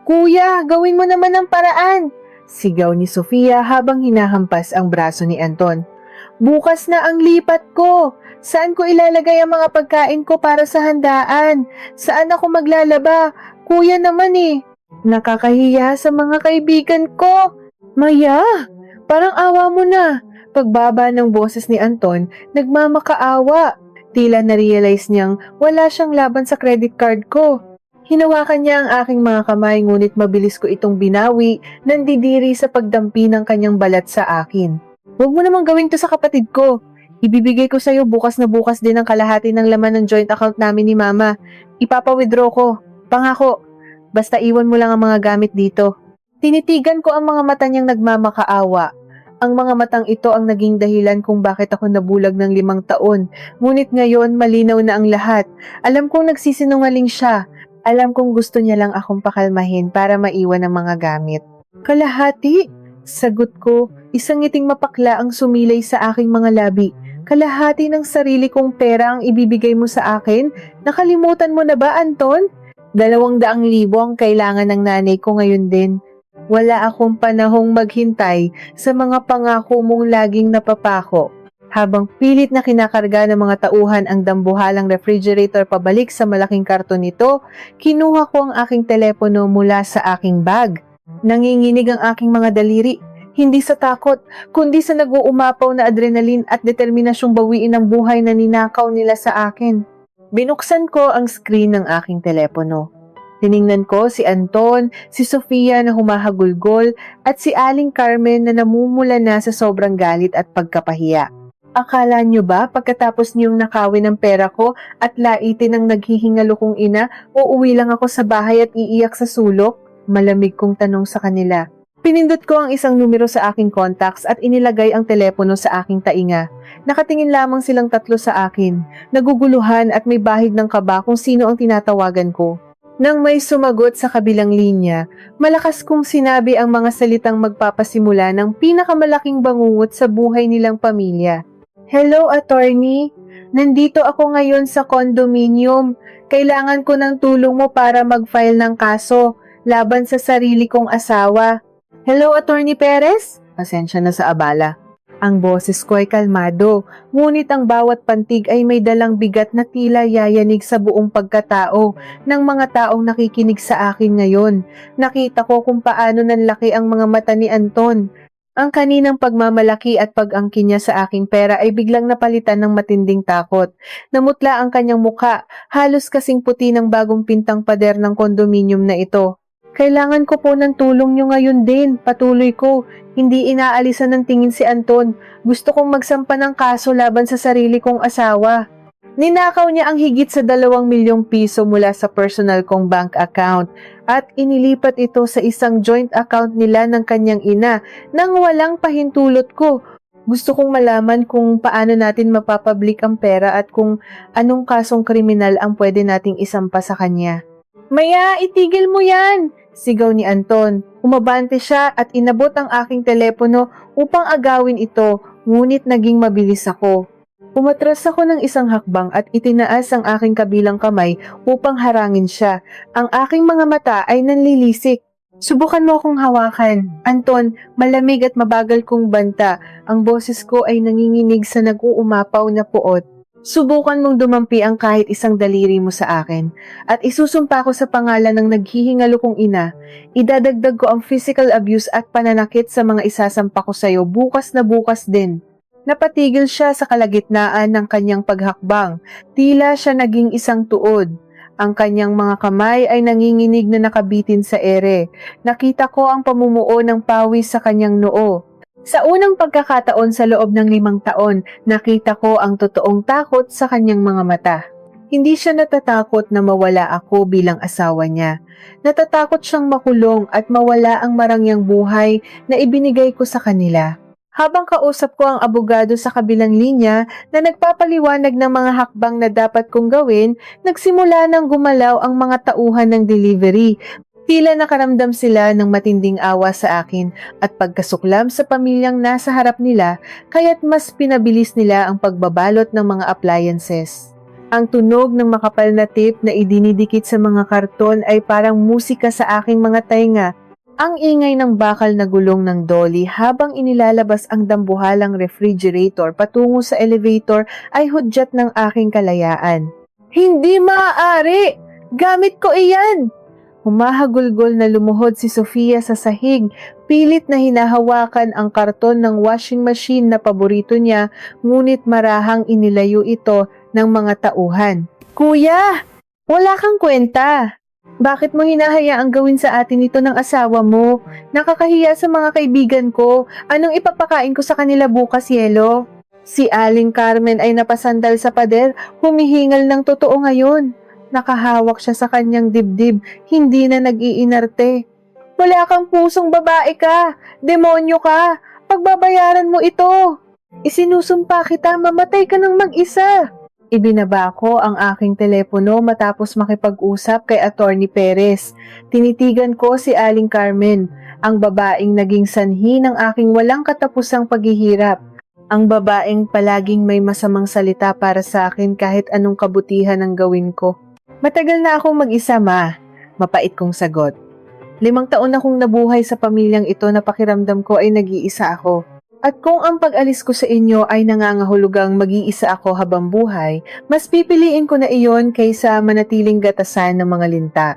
Kuya, gawin mo naman ang paraan! Sigaw ni Sofia habang hinahampas ang braso ni Anton. Bukas na ang lipat ko! Saan ko ilalagay ang mga pagkain ko para sa handaan? Saan ako maglalaba? Kuya naman eh. Nakakahiya sa mga kaibigan ko. Maya, parang awa mo na. Pagbaba ng boses ni Anton, nagmamakaawa. Tila na-realize niyang wala siyang laban sa credit card ko. Hinawakan niya ang aking mga kamay ngunit mabilis ko itong binawi, nandidiri sa pagdampi ng kanyang balat sa akin. Huwag mo namang gawin to sa kapatid ko. Ibibigay ko sa'yo bukas na bukas din ang kalahati ng laman ng joint account namin ni Mama. Ipapa-withdraw ko. Pangako. Basta iwan mo lang ang mga gamit dito. Tinitigan ko ang mga mata niyang nagmamakaawa. Ang mga matang ito ang naging dahilan kung bakit ako nabulag ng 5 taon. Ngunit ngayon malinaw na ang lahat. Alam kong nagsisinungaling siya. Alam kong gusto niya lang akong pakalmahin para maiwan ang mga gamit. Kalahati? Sagot ko. Isang ngiting mapakla ang sumilay sa aking mga labi. Kalahati ng sarili kong pera ang ibibigay mo sa akin? Nakalimutan mo na ba, Anton? 200,000 ang kailangan ng nanay ko ngayon din. Wala akong panahong maghintay sa mga pangako mong laging napapako. Habang pilit na kinakarga ng mga tauhan ang dambuhalang refrigerator pabalik sa malaking karton nito, kinuha ko ang aking telepono mula sa aking bag. Nanginginig ang aking mga daliri. Hindi sa takot, kundi sa nag-uumapaw na adrenaline at determinasyong bawiin ang buhay na ninakaw nila sa akin. Binuksan ko ang screen ng aking telepono. Tiningnan ko si Anton, si Sofia na humahagulgol at si Aling Carmen na namumula na sa sobrang galit at pagkapahiya. Akala nyo ba pagkatapos niyong nakawin ng pera ko at laitin ng naghihingalo kong ina, uuwi lang ako sa bahay at iiyak sa sulok? Malamig kong tanong sa kanila. Pinindot ko ang isang numero sa aking contacts at inilagay ang telepono sa aking tainga. Nakatingin lamang silang tatlo sa akin. Naguguluhan at may bahid ng kaba kung sino ang tinatawagan ko. Nang may sumagot sa kabilang linya, malakas kong sinabi ang mga salitang magpapasimula ng pinakamalaking bangungot sa buhay nilang pamilya. Hello, attorney. Nandito ako ngayon sa condominium. Kailangan ko ng tulong mo para mag-file ng kaso laban sa sarili kong asawa. Hello, Attorney Perez? Pasensya na sa abala. Ang boses ko ay kalmado, ngunit ang bawat pantig ay may dalang bigat na tila yayanig sa buong pagkatao ng mga taong nakikinig sa akin ngayon. Nakita ko kung paano nanlaki ang mga mata ni Anton. Ang kaninang pagmamalaki at pag-angkin niya sa aking pera ay biglang napalitan ng matinding takot. Namutla ang kanyang mukha, halos kasing puti ng bagong pintang pader ng kondominium na ito. Kailangan ko po ng tulong niyo ngayon din, patuloy ko. Hindi inaalisan ng tingin si Anton. Gusto kong magsampa ng kaso laban sa sarili kong asawa. Ninakaw niya ang higit sa 2 milyong piso mula sa personal kong bank account at inilipat ito sa isang joint account nila ng kanyang ina nang walang pahintulot ko. Gusto kong malaman kung paano natin mapapablik ang pera at kung anong kasong kriminal ang pwede nating isampa sa kanya. Maya, itigil mo yan! Sigaw ni Anton. Umabante siya at inabot ang aking telepono upang agawin ito, ngunit naging mabilis ako. Umatras ako ng isang hakbang at itinaas ang aking kabilang kamay upang harangin siya. Ang aking mga mata ay nanlilisik. Subukan mo akong hawakan. Anton, malamig at mabagal kong banta. Ang boses ko ay nanginginig sa nag-uumapaw na puot. Subukan mong dumampi ang kahit isang daliri mo sa akin. At isusumpa ko sa pangalan ng naghihingalo kong ina. Idadagdag ko ang physical abuse at pananakit sa mga isasampa ko sa'yo bukas na bukas din. Napatigil siya sa kalagitnaan ng kanyang paghakbang. Tila siya naging isang tuod. Ang kanyang mga kamay ay nanginginig na nakabitin sa ere. Nakita ko ang pamumuo ng pawis sa kanyang noo. Sa unang pagkakataon sa loob ng 5 taon, nakita ko ang totoong takot sa kanyang mga mata. Hindi siya natatakot na mawala ako bilang asawa niya. Natatakot siyang makulong at mawala ang marangyang buhay na ibinigay ko sa kanila. Habang kausap ko ang abogado sa kabilang linya na nagpapaliwanag ng mga hakbang na dapat kong gawin, nagsimula nang gumalaw ang mga tauhan ng delivery. Tila nakaramdam sila ng matinding awa sa akin at pagkasuklam sa pamilyang nasa harap nila, kaya't mas pinabilis nila ang pagbabalot ng mga appliances. Ang tunog ng makapal na tape na idinidikit sa mga karton ay parang musika sa aking mga tainga. Ang ingay ng bakal na gulong ng dolly habang inilalabas ang dambuhalang refrigerator patungo sa elevator ay hudyat ng aking kalayaan. Hindi maaari! Gamit ko iyan! Humahagulgol na lumuhod si Sofia sa sahig, pilit na hinahawakan ang karton ng washing machine na paborito niya, ngunit marahang inilayo ito ng mga tauhan. Kuya! Wala kang kwenta! Bakit mo hinahayaang gawin sa atin ito ng asawa mo? Nakakahiya sa mga kaibigan ko. Anong ipapakain ko sa kanila bukas, Yelo? Si Aling Carmen ay napasandal sa pader, humihingal ng totoo ngayon. Nakahawak siya sa kanyang dibdib, hindi na nag-iinarte. Wala kang pusong babae ka! Demonyo ka! Pagbabayaran mo ito! Isinusumpa kita, mamatay ka ng mag-isa! Ibinaba ko ang aking telepono matapos makipag-usap kay Attorney Perez. Tinitigan ko si Aling Carmen, ang babaeng naging sanhi ng aking walang katapusang paghihirap. Ang babaeng palaging may masamang salita para sa akin kahit anong kabutihan ang gawin ko. Matagal na akong mag-isa, ma. Mapait kong sagot. 5 taon akong nabuhay sa pamilyang ito na pakiramdam ko ay nag-iisa ako. At kung ang pag-alis ko sa inyo ay nangangahulugang mag-iisa ako habang buhay, mas pipiliin ko na iyon kaysa manatiling gatasan ng mga linta.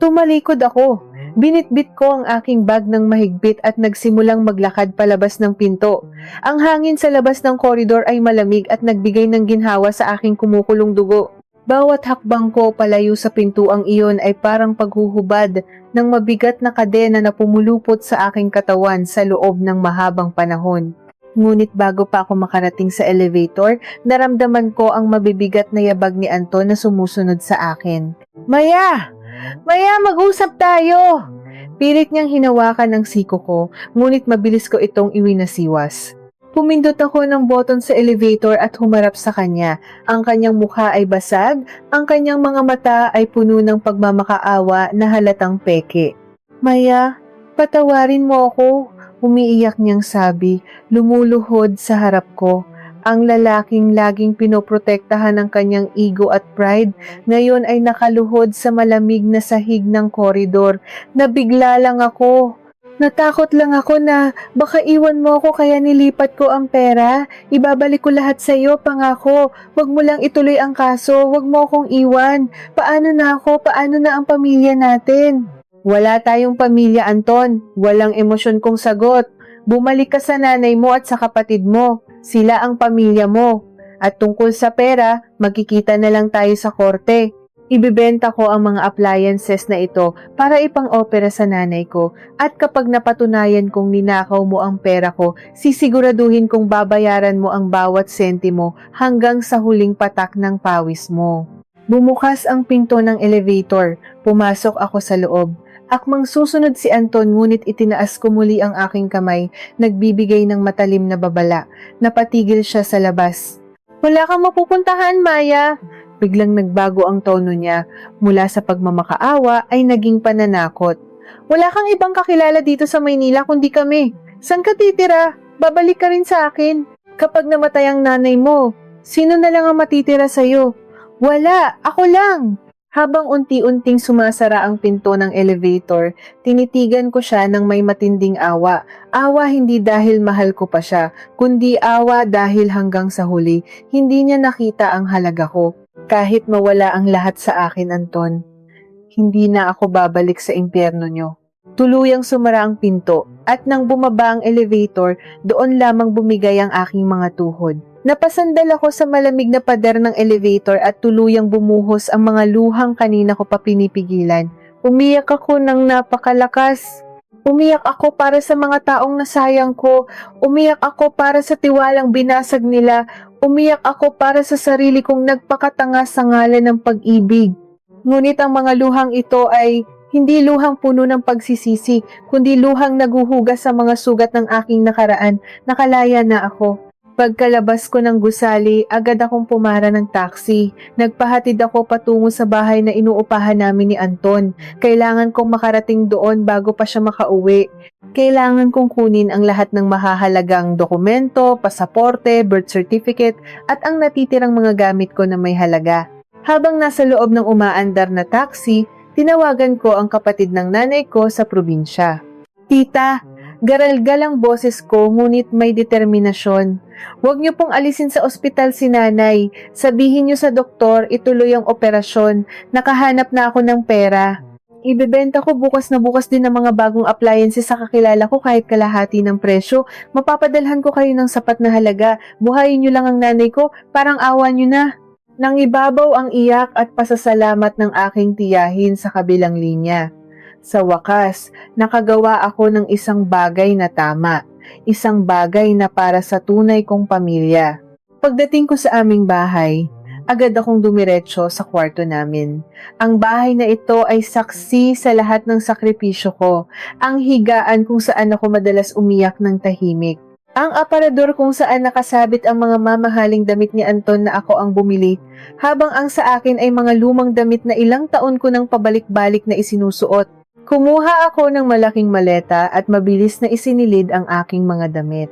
Tumalikod ako. Binitbit ko ang aking bag ng mahigpit at nagsimulang maglakad palabas ng pinto. Ang hangin sa labas ng koridor ay malamig at nagbigay ng ginhawa sa aking kumukulong dugo. Bawat hakbang ko palayo sa pintuang iyon ay parang paghuhubad ng mabigat na kadena na pumulupot sa aking katawan sa loob ng mahabang panahon. Ngunit bago pa ako makarating sa elevator, naramdaman ko ang mabibigat na yabag ni Anton na sumusunod sa akin. Maya! Maya, mag-usap tayo! Pilit niyang hinawakan ang siko ko, ngunit mabilis ko itong iwinasiwas. Pumindot ako ng button sa elevator at humarap sa kanya. Ang kanyang mukha ay basag, ang kanyang mga mata ay puno ng pagmamakaawa na halatang peke. Maya, patawarin mo ako, umiiyak niyang sabi, lumuluhod sa harap ko. Ang lalaking laging pinoprotektahan ng kanyang ego at pride, ngayon ay nakaluhod sa malamig na sahig ng koridor. Nabigla lang ako. Natakot lang ako na baka iwan mo ako kaya nilipat ko ang pera. Ibabalik ko lahat sa iyo, pangako. Huwag mo lang ituloy ang kaso, huwag mo akong iwan. Paano na ako? Paano na ang pamilya natin? Wala tayong pamilya, Anton. Walang emosyon kong sagot. Bumalik ka sa nanay mo at sa kapatid mo. Sila ang pamilya mo. At tungkol sa pera, magkikita na lang tayo sa korte. Ibebenta ko ang mga appliances na ito para ipang-opera sa nanay ko at kapag napatunayan kong ninakaw mo ang pera ko, sisiguraduhin kong babayaran mo ang bawat sentimo hanggang sa huling patak ng pawis mo. Bumukas ang pinto ng elevator. Pumasok ako sa loob. Akmang susunod si Anton ngunit itinaas ko muli ang aking kamay, nagbibigay ng matalim na babala. Napatigil siya sa labas. Wala kang mapupuntahan, Maya. Biglang nagbago ang tono niya. Mula sa pagmamakaawa ay naging pananakot. Wala kang ibang kakilala dito sa Maynila kundi kami. Saan ka titira? Babalik ka rin sa akin. Kapag namatay ang nanay mo, sino na lang ang matitira sa'yo? Wala, ako lang. Habang unti-unting sumasara ang pinto ng elevator, tinitigan ko siya ng may matinding awa. Awa hindi dahil mahal ko pa siya, kundi awa dahil hanggang sa huli, hindi niya nakita ang halaga ko. Kahit mawala ang lahat sa akin, Anton, hindi na ako babalik sa impyerno niyo. Tuluyang sumara ang pinto at nang bumaba ang elevator, doon lamang bumigay ang aking mga tuhod. Napasandal ako sa malamig na pader ng elevator at tuluyang bumuhos ang mga luhang kanina ko pa pinipigilan. Umiyak ako ng napakalakas. Umiyak ako para sa mga taong nasayang ko. Umiyak ako para sa tiwalang binasag nila. Umiyak ako para sa sarili kong nagpakatanga sa ngalan ng pag-ibig. Ngunit ang mga luhang ito ay hindi luhang puno ng pagsisisi, kundi luhang naguhugas sa mga sugat ng aking nakaraan. Nakalaya na ako. Pagkalabas ko ng gusali, agad akong pumara ng taxi. Nagpahatid ako patungo sa bahay na inuupahan namin ni Anton. Kailangan kong makarating doon bago pa siya makauwi. Kailangan kong kunin ang lahat ng mahahalagang dokumento, pasaporte, birth certificate, at ang natitirang mga gamit ko na may halaga. Habang nasa loob ng umaandar na taxi, tinawagan ko ang kapatid ng nanay ko sa probinsya. Tita, garalgal ang boses ko ngunit may determinasyon. Huwag niyo pong alisin sa ospital si nanay. Sabihin niyo sa doktor ituloy ang operasyon. Nakahanap na ako ng pera. Ibebenta ko bukas na bukas din ng mga bagong appliances sa kakilala ko kahit kalahati ng presyo. Mapapadalhan ko kayo ng sapat na halaga. Buhayin niyo lang ang nanay ko, parang awa niyo na. Nang ibabaw ang iyak at pasasalamat ng aking tiyahin sa kabilang linya. Sa wakas, nakagawa ako ng isang bagay na tama. Isang bagay na para sa tunay kong pamilya. Pagdating ko sa aming bahay, agad akong dumiretso sa kwarto namin. Ang bahay na ito ay saksi sa lahat ng sakripisyo ko. Ang higaan kung saan ako madalas umiyak ng tahimik. Ang aparador kung saan nakasabit ang mga mamahaling damit ni Anton na ako ang bumili, habang ang sa akin ay mga lumang damit na ilang taon ko nang pabalik-balik na isinusuot. Kumuha ako ng malaking maleta at mabilis na isinilid ang aking mga damit.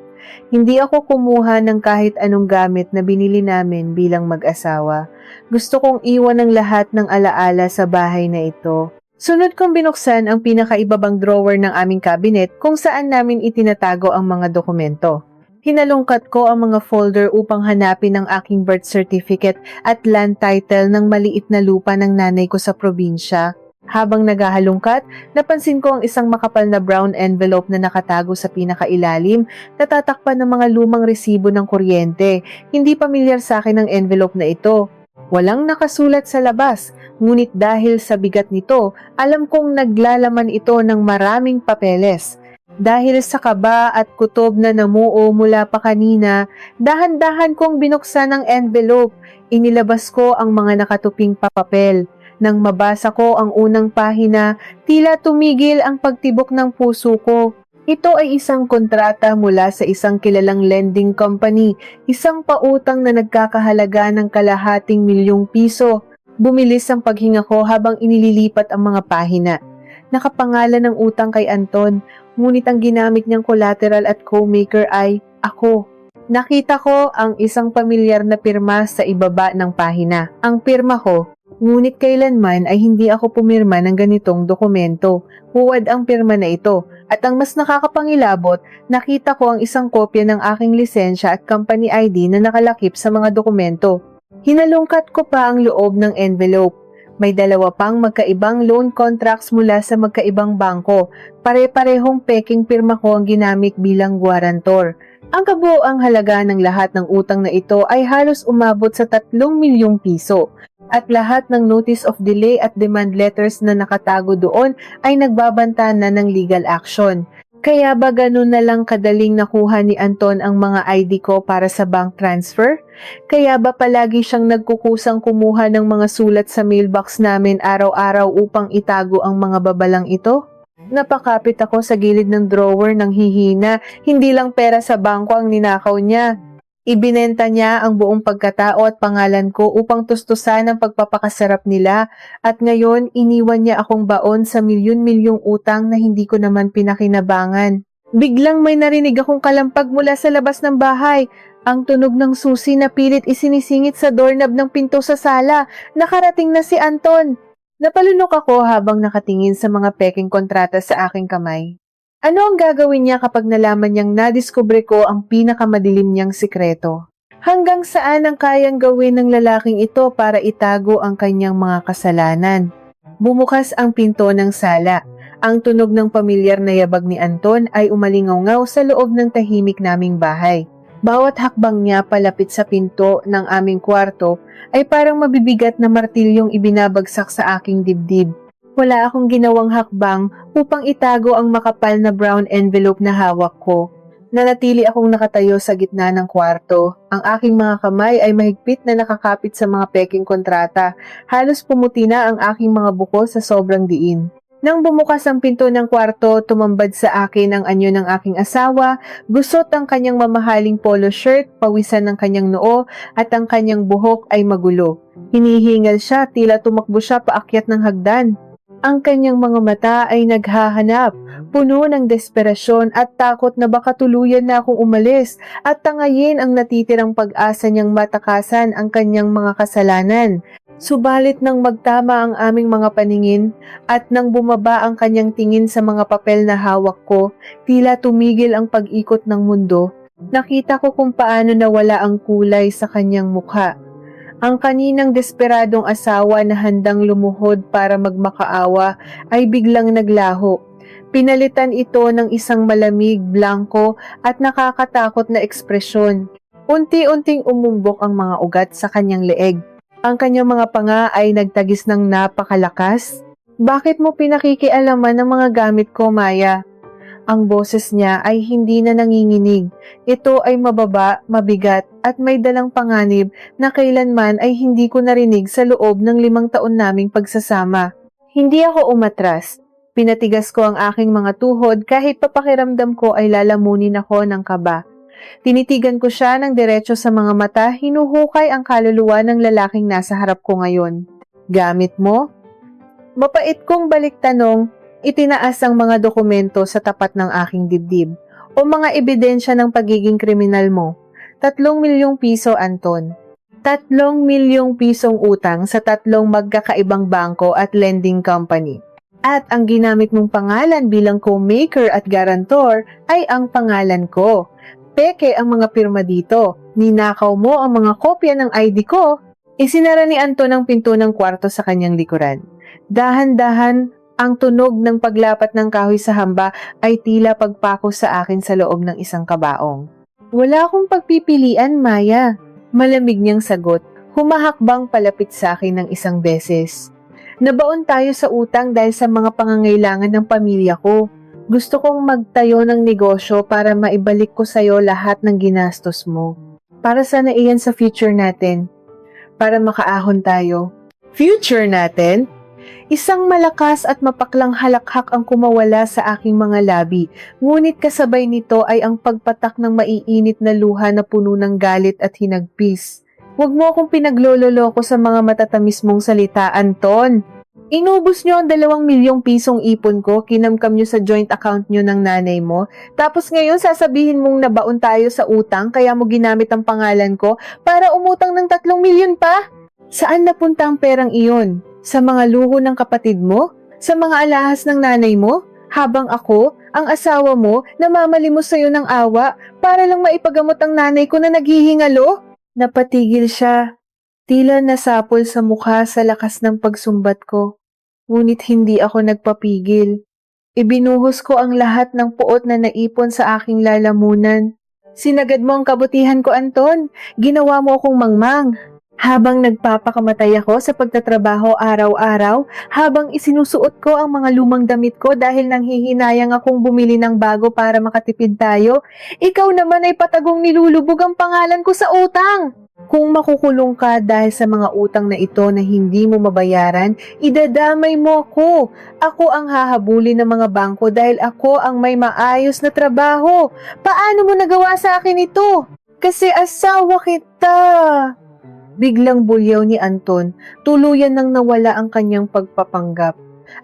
Hindi ako kumuha ng kahit anong gamit na binili namin bilang mag-asawa. Gusto kong iwan ang lahat ng alaala sa bahay na ito. Sunod kong binuksan ang pinakaibabang drawer ng aming cabinet kung saan namin itinatago ang mga dokumento. Hinalungkat ko ang mga folder upang hanapin ang aking birth certificate at land title ng maliit na lupa ng nanay ko sa probinsya. Habang naghahalungkat, napansin ko ang isang makapal na brown envelope na nakatago sa pinakailalim, natatakpan ng mga lumang resibo ng kuryente. Hindi pamilyar sa akin ang envelope na ito. Walang nakasulat sa labas, ngunit dahil sa bigat nito, alam kong naglalaman ito ng maraming papeles. Dahil sa kaba at kutob na namuo mula pa kanina, dahan-dahan kong binuksan ang envelope. Inilabas ko ang mga nakatuping papel. Nang mabasa ko ang unang pahina, tila tumigil ang pagtibok ng puso ko. Ito ay isang kontrata mula sa isang kilalang lending company, isang pautang na nagkakahalaga ng kalahating milyong piso. Bumilis ang paghinga ko habang inililipat ang mga pahina. Nakapangalan ng utang kay Anton, ngunit ang ginamit niyang collateral at co-maker ay ako. Nakita ko ang isang pamilyar na pirma sa ibaba ng pahina. Ang pirma ko. Ngunit kailanman ay hindi ako pumirma ng ganitong dokumento. Huwad ang pirma na ito. At ang mas nakakapangilabot, nakita ko ang isang kopya ng aking lisensya at company ID na nakalakip sa mga dokumento. Hinalungkat ko pa ang loob ng envelope. May dalawa pang magkaibang loan contracts mula sa magkaibang bangko. Pare-parehong peking pirma ko ang ginamit bilang guarantor. Ang kabuoang halaga ng lahat ng utang na ito ay halos umabot sa 3 milyong piso. At lahat ng notice of delay at demand letters na nakatago doon ay nagbabanta na ng legal action. Kaya ba ganun na lang kadaling nakuha ni Anton ang mga ID ko para sa bank transfer? Kaya ba palagi siyang nagkukusang kumuha ng mga sulat sa mailbox namin araw-araw upang itago ang mga babalang ito? Napakapit ako sa gilid ng drawer ng hihina, hindi lang pera sa bangko ang ninakaw niya. Ibinenta niya ang buong pagkatao at pangalan ko upang tustusan ang pagpapakasarap nila at ngayon iniwan niya akong baon sa milyon-milyong utang na hindi ko naman pinakinabangan. Biglang may narinig akong kalampag mula sa labas ng bahay. Ang tunog ng susi na pilit isinisingit sa doorknob ng pinto sa sala. Nakarating na si Anton. Napalunok ako habang nakatingin sa mga peking kontrata sa aking kamay. Ano ang gagawin niya kapag nalaman niyang nadiskubre ko ang pinakamadilim niyang sikreto? Hanggang saan ang kayang gawin ng lalaking ito para itago ang kanyang mga kasalanan? Bumukas ang pinto ng sala. Ang tunog ng pamilyar na yabag ni Anton ay umalingaw sa loob ng tahimik naming bahay. Bawat hakbang niya palapit sa pinto ng aming kwarto ay parang mabibigat na martilyong ibinabagsak sa aking dibdib. Wala akong ginawang hakbang upang itago ang makapal na brown envelope na hawak ko. Nanatili akong nakatayo sa gitna ng kwarto. Ang aking mga kamay ay mahigpit na nakakapit sa mga peking kontrata. Halos pumuti na ang aking mga buko sa sobrang diin. Nang bumukas ang pinto ng kwarto, tumambad sa akin ang anyo ng aking asawa, gusot ang kanyang mamahaling polo shirt, pawisan ng kanyang noo, at ang kanyang buhok ay magulo. Hinihingal siya, tila tumakbo siya paakyat ng hagdan. Ang kanyang mga mata ay naghahanap, puno ng desperasyon at takot na baka tuluyan na akong umalis at tangayin ang natitirang pag-asa niyang matakasan ang kanyang mga kasalanan. Subalit nang magtama ang aming mga paningin at nang bumaba ang kanyang tingin sa mga papel na hawak ko, tila tumigil ang pag-ikot ng mundo. Nakita ko kung paano nawala ang kulay sa kanyang mukha. Ang kaninang desperadong asawa na handang lumuhod para magmakaawa ay biglang naglaho. Pinalitan ito ng isang malamig, blanko at nakakatakot na ekspresyon. Unti-unting umumbok ang mga ugat sa kanyang leeg. Ang kanyang mga panga ay nagtagis ng napakalakas. Bakit mo pinakikialaman ang mga gamit ko, Maya? Ang boses niya ay hindi na nanginginig. Ito ay mababa, mabigat, at may dalang panganib na kailanman ay hindi ko narinig sa loob ng 5 taon naming pagsasama. Hindi ako umatras. Pinatigas ko ang aking mga tuhod kahit papakiramdam ko ay lalamunin ako ng kaba. Tinitigan ko siya ng diretso sa mga mata, hinuhukay ang kaluluwa ng lalaking nasa harap ko ngayon. Gamit mo? Mapait kong balik tanong. Itinaas ang mga dokumento sa tapat ng aking dibdib o mga ebidensya ng pagiging kriminal mo. 3 milyong piso, Anton. 3 milyong pisong utang sa 3 magkakaibang bangko at lending company. At ang ginamit mong pangalan bilang co-maker at guarantor ay ang pangalan ko. Peke ang mga pirma dito. Ninakaw mo ang mga kopya ng ID ko. Isinara ni Anton ang pinto ng kwarto sa kanyang likuran. Dahan-dahan, ang tunog ng paglapat ng kahoy sa hamba ay tila pagpako sa akin sa loob ng isang kabaong. Wala akong pagpipilian, Maya. Malamig niyang sagot, humahakbang palapit sa akin ng isang beses. Nabaon tayo sa utang dahil sa mga pangangailangan ng pamilya ko. Gusto kong magtayo ng negosyo para maibalik ko sa'yo lahat ng ginastos mo. Para sana iyan sa future natin. Para makaahon tayo. Future natin? Isang malakas at mapaklang halakhak ang kumawala sa aking mga labi, ngunit kasabay nito ay ang pagpatak ng maiinit na luha na puno ng galit at hinagpis. Huwag mo akong pinaglololoko sa mga matatamis mong salita, Anton. Inubos nyo ang 2 milyong pisong ipon ko, kinamkam nyo sa joint account nyo ng nanay mo, tapos ngayon sasabihin mong nabaon tayo sa utang kaya mo ginamit ang pangalan ko para umutang ng 3 milyon pa? Saan napunta ang perang iyon? Sa mga luho ng kapatid mo? Sa mga alahas ng nanay mo? Habang ako, ang asawa mo, namamalimos sa'yo ng awa para lang maipagamot ang nanay ko na naghihingalo? Napatigil siya. Tila nasapol sa mukha sa lakas ng pagsumbat ko, ngunit hindi ako nagpapigil. Ibinuhos ko ang lahat ng puot na naipon sa aking lalamunan. Sinagad mo ang kabutihan ko, Anton. Ginawa mo akong mangmang. Habang nagpapakamatay ako sa pagtatrabaho araw-araw, habang isinusuot ko ang mga lumang damit ko dahil nanghihinayang akong bumili ng bago para makatipid tayo, ikaw naman ay patagong nilulubog ang pangalan ko sa utang. Kung makukulong ka dahil sa mga utang na ito na hindi mo mabayaran, idadamay mo ako. Ako ang hahabulin ng mga bangko dahil ako ang may maayos na trabaho. Paano mo nagawa sa akin ito? Kasi asawa kita. Biglang bulyaw ni Anton, tuluyan nang nawala ang kanyang pagpapanggap.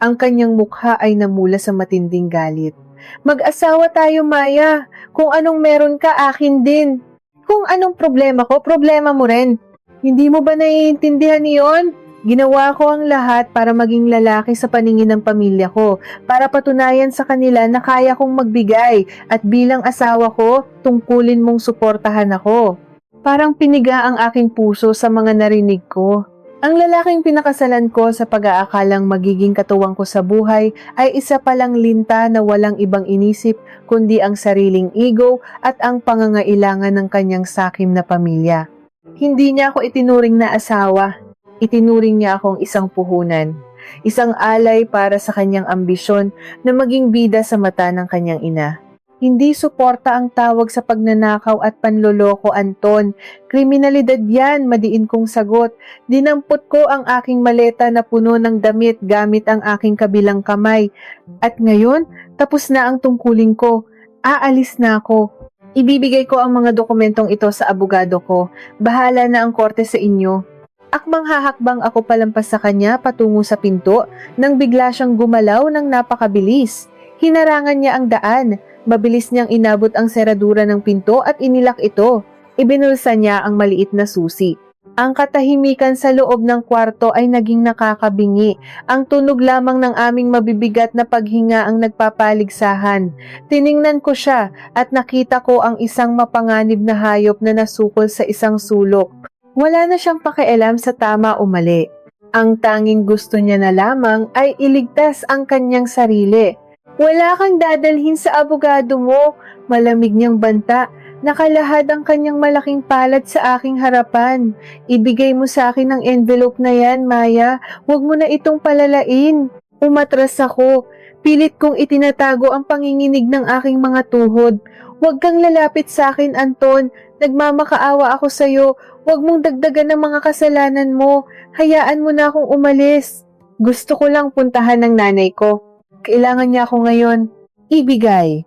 Ang kanyang mukha ay namula sa matinding galit. Mag-asawa tayo, Maya. Kung anong meron ka, akin din. Kung anong problema ko, problema mo rin. Hindi mo ba naiintindihan iyon? Ginawa ko ang lahat para maging lalaki sa paningin ng pamilya ko, para patunayan sa kanila na kaya kong magbigay at bilang asawa ko, tungkulin mong suportahan ako. Parang piniga ang aking puso sa mga narinig ko. Ang lalaking pinakasalan ko sa pag-aakalang magiging katuwang ko sa buhay ay isa palang linta na walang ibang inisip kundi ang sariling ego at ang pangangailangan ng kanyang sakim na pamilya. Hindi niya ako itinuring na asawa. Itinuring niya akong isang puhunan. Isang alay para sa kanyang ambisyon na maging bida sa mata ng kanyang ina. Hindi suporta ang tawag sa pagnanakaw at panloloko, Anton. Kriminalidad yan, madiin kong sagot. Dinampot ko ang aking maleta na puno ng damit gamit ang aking kabilang kamay. At ngayon, tapos na ang tungkulin ko. Aalis na ako. Ibibigay ko ang mga dokumentong ito sa abogado ko. Bahala na ang korte sa inyo. Akbang hahakbang ako palampas sa kanya patungo sa pinto nang bigla siyang gumalaw ng napakabilis. Hinarangan niya ang daan. Mabilis niyang inabot ang seradura ng pinto at inilak ito. Ibinulsa niya ang maliit na susi. Ang katahimikan sa loob ng kwarto ay naging nakakabingi. Ang tunog lamang ng aming mabibigat na paghinga ang nagpapaligsahan. Tiningnan ko siya at nakita ko ang isang mapanganib na hayop na nasukol sa isang sulok. Wala na siyang pakialam sa tama o mali. Ang tanging gusto niya na lamang ay iligtas ang kanyang sarili. Wala kang dadalhin sa abogado mo, malamig niyang banta. Nakalahad ang kanyang malaking palad sa aking harapan. Ibigay mo sa akin ang envelope na yan, Maya. Huwag mo na itong palalain. Umatras ako. Pilit kong itinatago ang panginginig ng aking mga tuhod. Huwag kang lalapit sa akin, Anton. Nagmamakaawa ako sa'yo. Huwag mong dagdagan ng mga kasalanan mo. Hayaan mo na akong umalis. Gusto ko lang puntahan ng nanay ko. Kailangan niya ako ngayon. Ibigay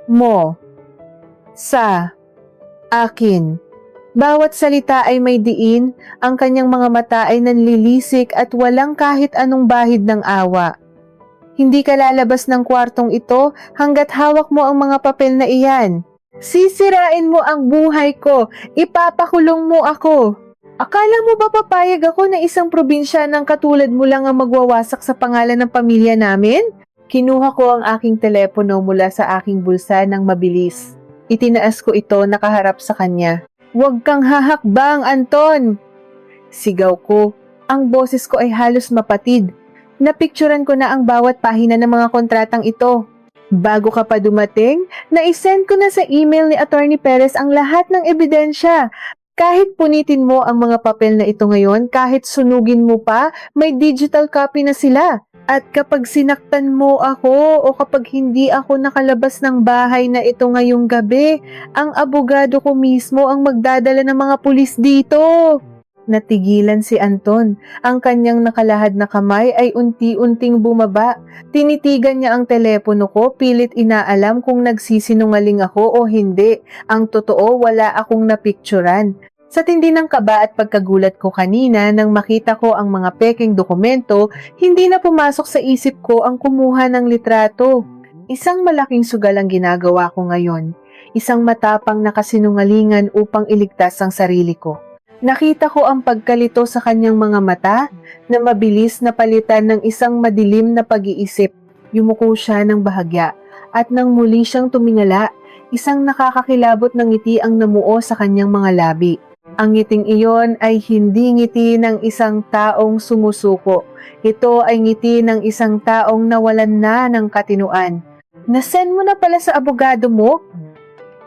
mo sa akin. Bawat salita ay may diin, ang kanyang mga mata ay nanlilisik at walang kahit anong bahid ng awa. Hindi ka lalabas ng kwartong ito hanggat hawak mo ang mga papel na iyan. Sisirain mo ang buhay ko, ipapakulong mo ako. Akala mo ba papayag ako na isang probinsya ng katulad mo lang ang magwawasak sa pangalan ng pamilya namin? Kinuha ko ang aking telepono mula sa aking bulsa ng mabilis. Itinaas ko ito nakaharap sa kanya. Huwag kang hahakbang, Anton! Sigaw ko. Ang boses ko ay halos mapatid. Napicturan ko na ang bawat pahina ng mga kontratang ito. Bago ka pa dumating, na-send ko na sa email ni Attorney Perez ang lahat ng ebidensya. Kahit punitin mo ang mga papel na ito ngayon, kahit sunugin mo pa, may digital copy na sila. At kapag sinaktan mo ako o kapag hindi ako nakalabas ng bahay na ito ngayong gabi, ang abogado ko mismo ang magdadala ng mga pulis dito. Natigilan si Anton. Ang kanyang nakalahad na kamay ay unti-unting bumaba. Tinitigan niya ang telepono ko, pilit inaalam kung nagsisinungaling ako o hindi. Ang totoo, wala akong napicturan. Sa tindi ng kaba at pagkagulat ko kanina nang makita ko ang mga pekeng dokumento, hindi na pumasok sa isip ko ang kumuha ng litrato. Isang malaking sugal ang ginagawa ko ngayon. Isang matapang na kasinungalingan upang iligtas ang sarili ko. Nakita ko ang pagkalito sa kanyang mga mata na mabilis na palitan ng isang madilim na pag-iisip. Yumuko siya ng bahagya at nang muli siyang tumingala, isang nakakakilabot na ngiti ang namuo sa kanyang mga labi. Ang ngiting iyon ay hindi ngiti ng isang taong sumusuko. Ito ay ngiti ng isang taong nawalan na ng katinuan. "Nasend mo na pala sa abogado mo?"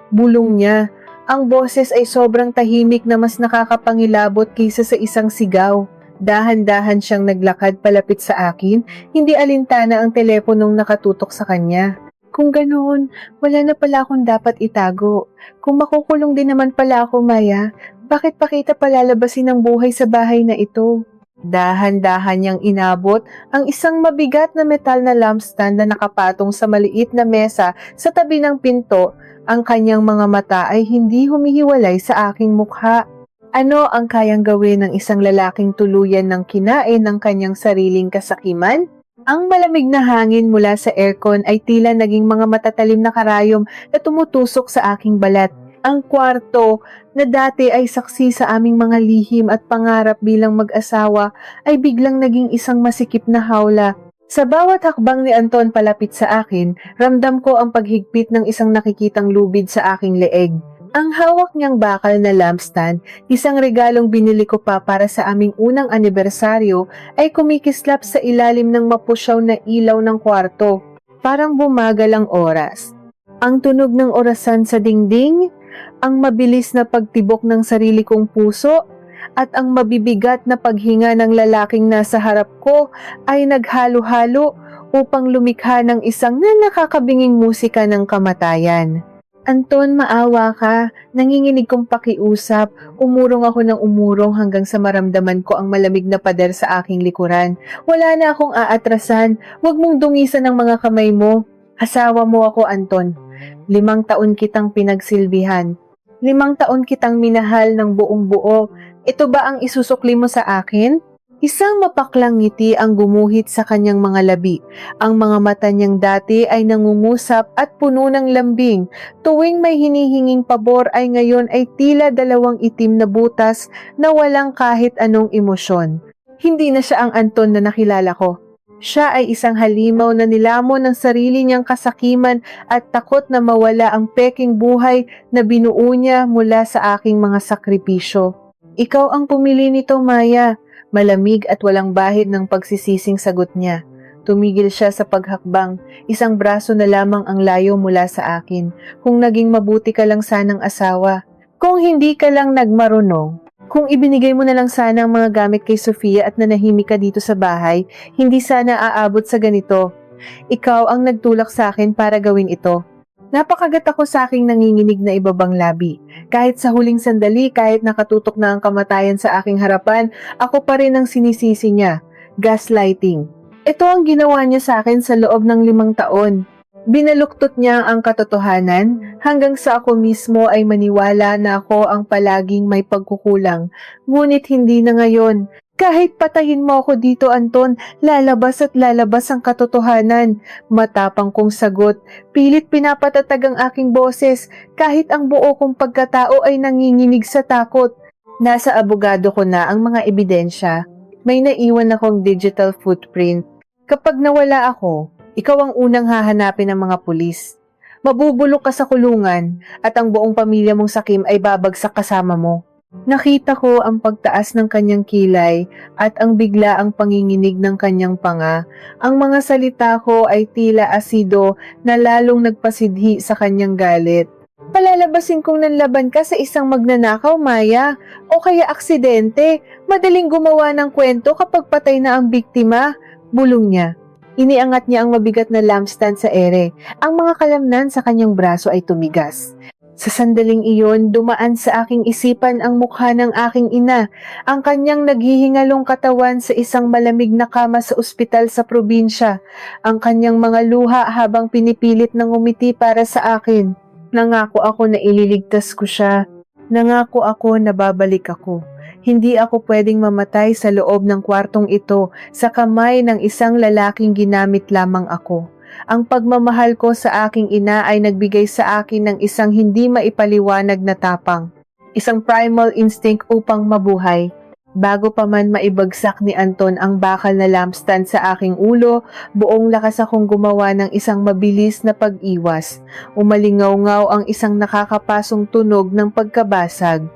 Bulong niya. Ang boses ay sobrang tahimik na mas nakakapangilabot kaysa sa isang sigaw. Dahan-dahan siyang naglakad palapit sa akin, hindi alintana ang teleponong nakatutok sa kanya. Kung ganoon, wala na pala akong dapat itago. Kung makukulong din naman pala ako, Maya, bakit pa kita palalabasin ng buhay sa bahay na ito? Dahan-dahan niyang inabot ang isang mabigat na metal na lampstand na nakapatong sa maliit na mesa sa tabi ng pinto. Ang kanyang mga mata ay hindi humihiwalay sa aking mukha. Ano ang kayang gawin ng isang lalaking tuluyan ng kinain ng kanyang sariling kasakiman? Ang malamig na hangin mula sa aircon ay tila naging mga matatalim na karayom na tumutusok sa aking balat. Ang kwarto na dati ay saksi sa aming mga lihim at pangarap bilang mag-asawa ay biglang naging isang masikip na hawla. Sa bawat hakbang ni Anton palapit sa akin, ramdam ko ang paghigpit ng isang nakikitang lubid sa aking leeg. Ang hawak niyang bakal na lampstand, isang regalong binili ko pa para sa aming unang anibersaryo, ay kumikislap sa ilalim ng mapusyaw na ilaw ng kwarto. Parang bumagal ang oras. Ang tunog ng orasan sa dingding, ang mabilis na pagtibok ng sarili kong puso, at ang mabibigat na paghinga ng lalaking nasa harap ko ay naghalo-halo upang lumikha ng isang nakakabinging musika ng kamatayan. Anton, maawa ka. Nanginginig kong pakiusap. Umurong ako ng umurong hanggang sa maramdaman ko ang malamig na pader sa aking likuran. Wala na akong aatrasan. Huwag mong dungisan ang mga kamay mo. Asawa mo ako, Anton. 5 taon kitang pinagsilbihan. 5 taon kitang minahal ng buong buo. Ito ba ang isusukli mo sa akin? Isang mapaklang ngiti ang gumuhit sa kanyang mga labi. Ang mga mata niyang dati ay nangungusap at puno ng lambing. Tuwing may hinihinging pabor ay ngayon ay tila 2 itim na butas na walang kahit anong emosyon. Hindi na siya ang Anton na nakilala ko. Siya ay isang halimaw na nilamon ng sarili niyang kasakiman at takot na mawala ang peking buhay na binuo niya mula sa aking mga sakripisyo. Ikaw ang pumili nito, Maya. Malamig at walang bahid ng pagsisising sagot niya. Tumigil siya sa paghakbang. Isang braso na lamang ang layo mula sa akin. Kung naging mabuti ka lang sanang asawa. Kung hindi ka lang nagmarunong. Kung ibinigay mo na lang sana ang mga gamit kay Sofia at nanahimik ka dito sa bahay, hindi sana aabot sa ganito. Ikaw ang nagtulak sa akin para gawin ito. Napakagat ako sa aking nanginginig na ibabang labi. Kahit sa huling sandali, kahit nakatutok na ang kamatayan sa aking harapan, ako pa rin ang sinisisi niya. Gaslighting. Ito ang ginawa niya sa akin sa loob ng 5 taon. Binaluktot niya ang katotohanan hanggang sa ako mismo ay maniwala na ako ang palaging may pagkukulang. Ngunit hindi na ngayon. Kahit patayin mo ako dito, Anton, lalabas at lalabas ang katotohanan. Matapang kong sagot, pilit pinapatatag ang aking boses kahit ang buo kong pagkatao ay nanginginig sa takot. Nasa abogado ko na ang mga ebidensya. May naiwan akong digital footprint. Kapag nawala ako, ikaw ang unang hahanapin ng mga pulis. Mabubulok ka sa kulungan at ang buong pamilya mong sakim ay babagsak kasama mo. Nakita ko ang pagtaas ng kanyang kilay at ang biglaang panginginig ng kanyang panga. Ang mga salita ko ay tila asido na lalong nagpasidhi sa kanyang galit. Palalabasin kong nanlaban ka sa isang magnanakaw, Maya, o kaya aksidente. Madaling gumawa ng kwento kapag patay na ang biktima. Bulong niya. Iniangat niya ang mabigat na lampstand sa ere. Ang mga kalamnan sa kanyang braso ay tumigas. Sa sandaling iyon, dumaan sa aking isipan ang mukha ng aking ina, ang kanyang naghihingalong katawan sa isang malamig na kama sa ospital sa probinsya, ang kanyang mga luha habang pinipilit ng umiti para sa akin. Nangako ako na ililigtas ko siya. Nangako ako na babalik ako. Hindi ako pwedeng mamatay sa loob ng kwartong ito sa kamay ng isang lalaking ginamit lamang ako. Ang pagmamahal ko sa aking ina ay nagbigay sa akin ng isang hindi maipaliwanag na tapang. Isang primal instinct upang mabuhay. Bago pa man maibagsak ni Anton ang bakal na lampstand sa aking ulo, buong lakas akong gumawa ng isang mabilis na pag-iwas. Umalingaw-ngaw ang isang nakakapasong tunog ng pagkabasag.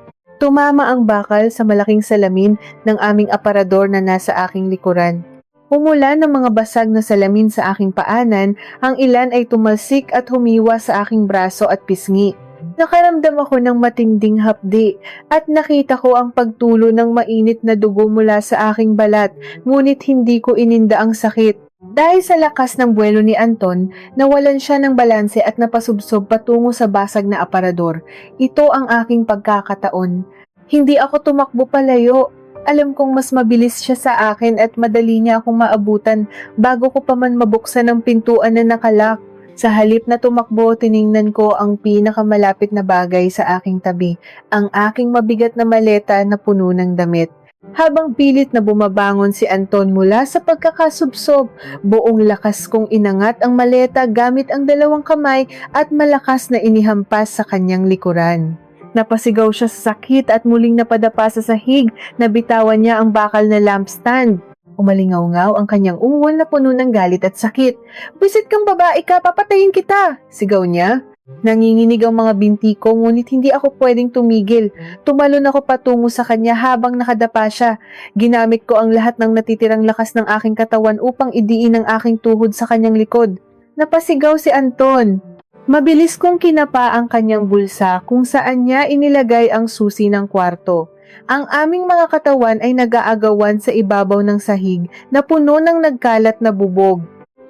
Tumama ang bakal sa malaking salamin ng aming aparador na nasa aking likuran. Umula ng mga basag na salamin sa aking paanan, ang ilan ay tumalsik at humiwa sa aking braso at pisngi. Nakaramdam ako ng matinding hapdi at nakita ko ang pagtulo ng mainit na dugo mula sa aking balat, ngunit hindi ko ininda ang sakit. Dahil sa lakas ng buwelo ni Anton, nawalan siya ng balanse at napasubsob patungo sa basag na aparador. Ito ang aking pagkakataon. Hindi ako tumakbo palayo. Alam kong mas mabilis siya sa akin at madali niya akong maabutan bago ko pa man mabuksan ang pintuan na nakalak. Sa halip na tumakbo, tiningnan ko ang pinakamalapit na bagay sa aking tabi, ang aking mabigat na maleta na puno ng damit. Habang pilit na bumabangon si Anton mula sa pagkakasubsob, buong lakas kong inangat ang maleta gamit ang dalawang kamay at malakas na inihampas sa kanyang likuran. Napasigaw siya sa sakit at muling napadapa sa sahig, nabitawan niya ang bakal na lampstand. Umalingaw-ngaw ang kanyang ungol na puno ng galit at sakit. "Wisit kang babae ka, papatayin kita!" sigaw niya. Nanginginig ang mga binti ko ngunit hindi ako pwedeng tumigil. Tumalon ako patungo sa kanya habang nakadapa siya. Ginamit ko ang lahat ng natitirang lakas ng aking katawan upang idiin ang aking tuhod sa kanyang likod. Napasigaw si Anton. Mabilis kong kinapa ang kanyang bulsa kung saan niya inilagay ang susi ng kwarto. Ang aming mga katawan ay nag-aagawan sa ibabaw ng sahig na puno ng nagkalat na bubog.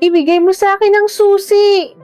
"Ibigay mo sa akin ang susi!"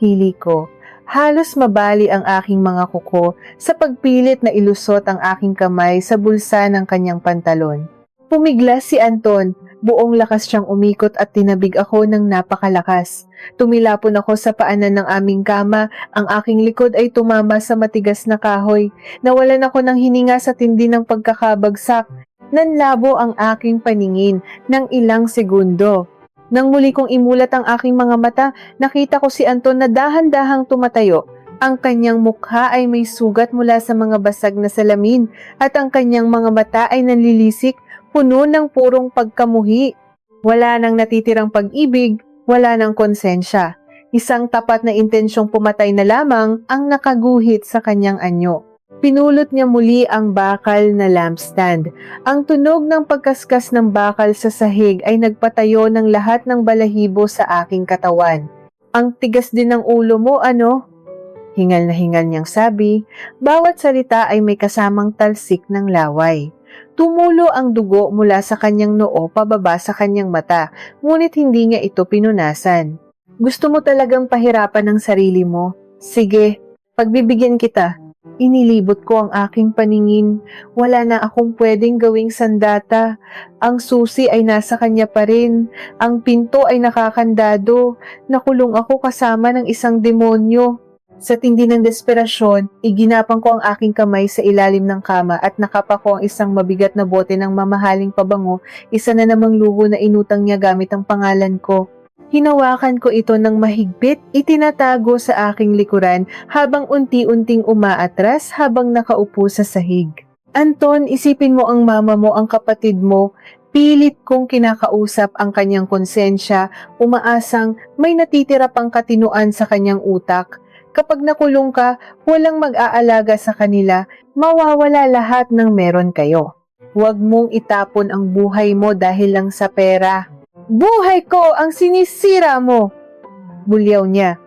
hili ko. Halos mabali ang aking mga kuko sa pagpilit na ilusot ang aking kamay sa bulsa ng kanyang pantalon. Pumiglas si Anton, buong lakas siyang umikot at tinabig ako ng napakalakas. Tumilapon ako sa paanan ng aming kama, ang aking likod ay tumama sa matigas na kahoy. Nawalan ako ng hininga sa tindi ng pagkakabagsak. Nanlabo ang aking paningin ng ilang segundo. Nang muli kong imulat ang aking mga mata, nakita ko si Anton na dahan-dahang tumatayo. Ang kanyang mukha ay may sugat mula sa mga basag na salamin at ang kanyang mga mata ay nanlilisik, puno ng purong pagkamuhi. Wala nang natitirang pag-ibig, wala nang konsensya. Isang tapat na intensyong pumatay na lamang ang nakaguhit sa kanyang anyo. Pinulot niya muli ang bakal na lampstand. Ang tunog ng pagkaskas ng bakal sa sahig ay nagpatayo ng lahat ng balahibo sa aking katawan. "Ang tigas din ng ulo mo, ano?" Hingal na hingal niyang sabi. Bawat salita ay may kasamang talsik ng laway. Tumulo ang dugo mula sa kanyang noo pababa sa kanyang mata, ngunit hindi niya ito pinunasan. "Gusto mo talagang pahirapan ang sarili mo? Sige, pagbibigyan kita." Inilibot ko ang aking paningin. Wala na akong pwedeng gawing sandata. Ang susi ay nasa kanya pa rin. Ang pinto ay nakakandado. Nakulong ako kasama ng isang demonyo. Sa tindi ng desperasyon, iginapang ko ang aking kamay sa ilalim ng kama at nakapa ko ang isang mabigat na bote ng mamahaling pabango, isa na namang luho na inutang niya gamit ang pangalan ko. Hinawakan ko ito ng mahigpit, itinatago sa aking likuran habang unti-unting umaatras habang nakaupo sa sahig. "Anton, isipin mo ang mama mo, ang kapatid mo." Pilit kong kinakausap ang kanyang konsensya, umaasang may natitira pang katinuan sa kanyang utak. Kapag nakulong ka, walang mag-aalaga sa kanila, mawawala lahat ng meron kayo. Huwag mong itapon ang buhay mo dahil lang sa pera. "Buhay ko ang sinisira mo!" bulyaw niya.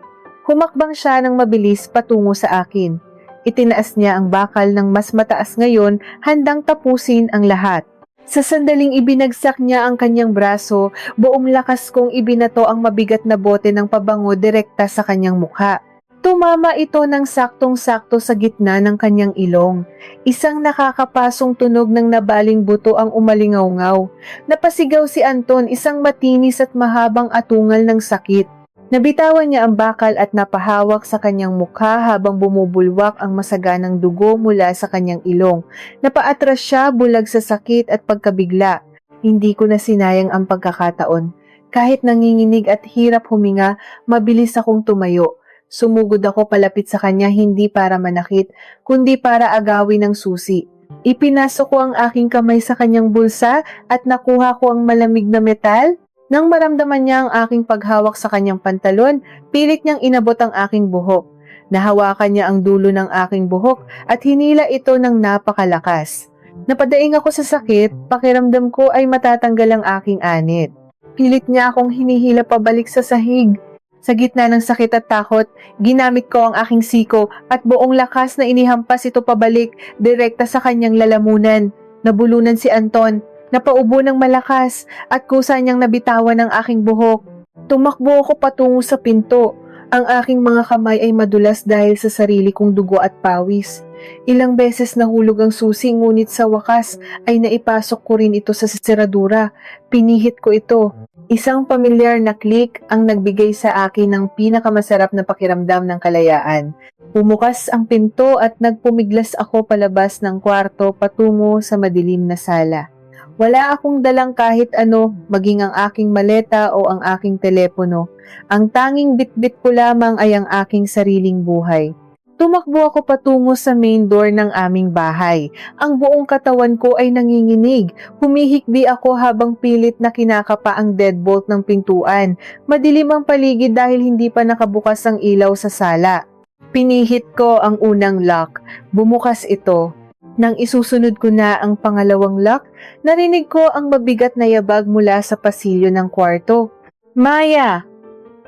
Humakbang siya ng mabilis patungo sa akin. Itinaas niya ang bakal ng mas mataas ngayon, handang tapusin ang lahat. Sa sandaling ibinagsak niya ang kanyang braso, buong lakas kong ibinato ang mabigat na bote ng pabango direkta sa kanyang mukha. Tumama ito ng saktong-sakto sa gitna ng kanyang ilong. Isang nakakapasong tunog ng nabaling buto ang umalingaw-ngaw. Napasigaw si Anton, isang matinis at mahabang atungal ng sakit. Nabitawan niya ang bakal at napahawak sa kanyang mukha habang bumubulwak ang masaganang dugo mula sa kanyang ilong. Napaatras siya bulag sa sakit at pagkabigla. Hindi ko na sinayang ang pagkakataon. Kahit nanginginig at hirap huminga, mabilis akong tumayo. Sumugod ako palapit sa kanya hindi para manakit, kundi para agawin ng susi. Ipinasok ko ang aking kamay sa kanyang bulsa at nakuha ko ang malamig na metal. Nang maramdaman niya ang aking paghawak sa kanyang pantalon, pilit niyang inabot ang aking buhok. Nahawakan niya ang dulo ng aking buhok at hinila ito ng napakalakas. Napadaing ako sa sakit, pakiramdam ko ay matatanggal ang aking anit. Pilit niya akong hinihila pabalik sa sahig. Sa gitna ng sakit at takot, ginamit ko ang aking siko at buong lakas na inihampas ito pabalik direkta sa kanyang lalamunan. Nabulunan si Anton, napaubo ng malakas at kusa niyang nabitawan ang aking buhok. Tumakbo ako patungo sa pinto. Ang aking mga kamay ay madulas dahil sa sarili kong dugo at pawis. Ilang beses nahulog ang susi ngunit sa wakas ay naipasok ko rin ito sa siradura. Pinihit ko ito. Isang pamilyar na click ang nagbigay sa akin ng pinakamasarap na pakiramdam ng kalayaan. Bumukas ang pinto at nagpumiglas ako palabas ng kwarto patungo sa madilim na sala. Wala akong dalang kahit ano, maging ang aking maleta o ang aking telepono. Ang tanging bitbit ko lamang ay ang aking sariling buhay. Tumakbo ako patungo sa main door ng aming bahay. Ang buong katawan ko ay nanginginig. Humihikbi ako habang pilit na kinakapa ang deadbolt ng pintuan. Madilim ang paligid dahil hindi pa nakabukas ang ilaw sa sala. Pinihit ko ang unang lock. Bumukas ito. Nang isusunod ko na ang pangalawang lock, narinig ko ang mabigat na yabag mula sa pasilyo ng kwarto. Maya!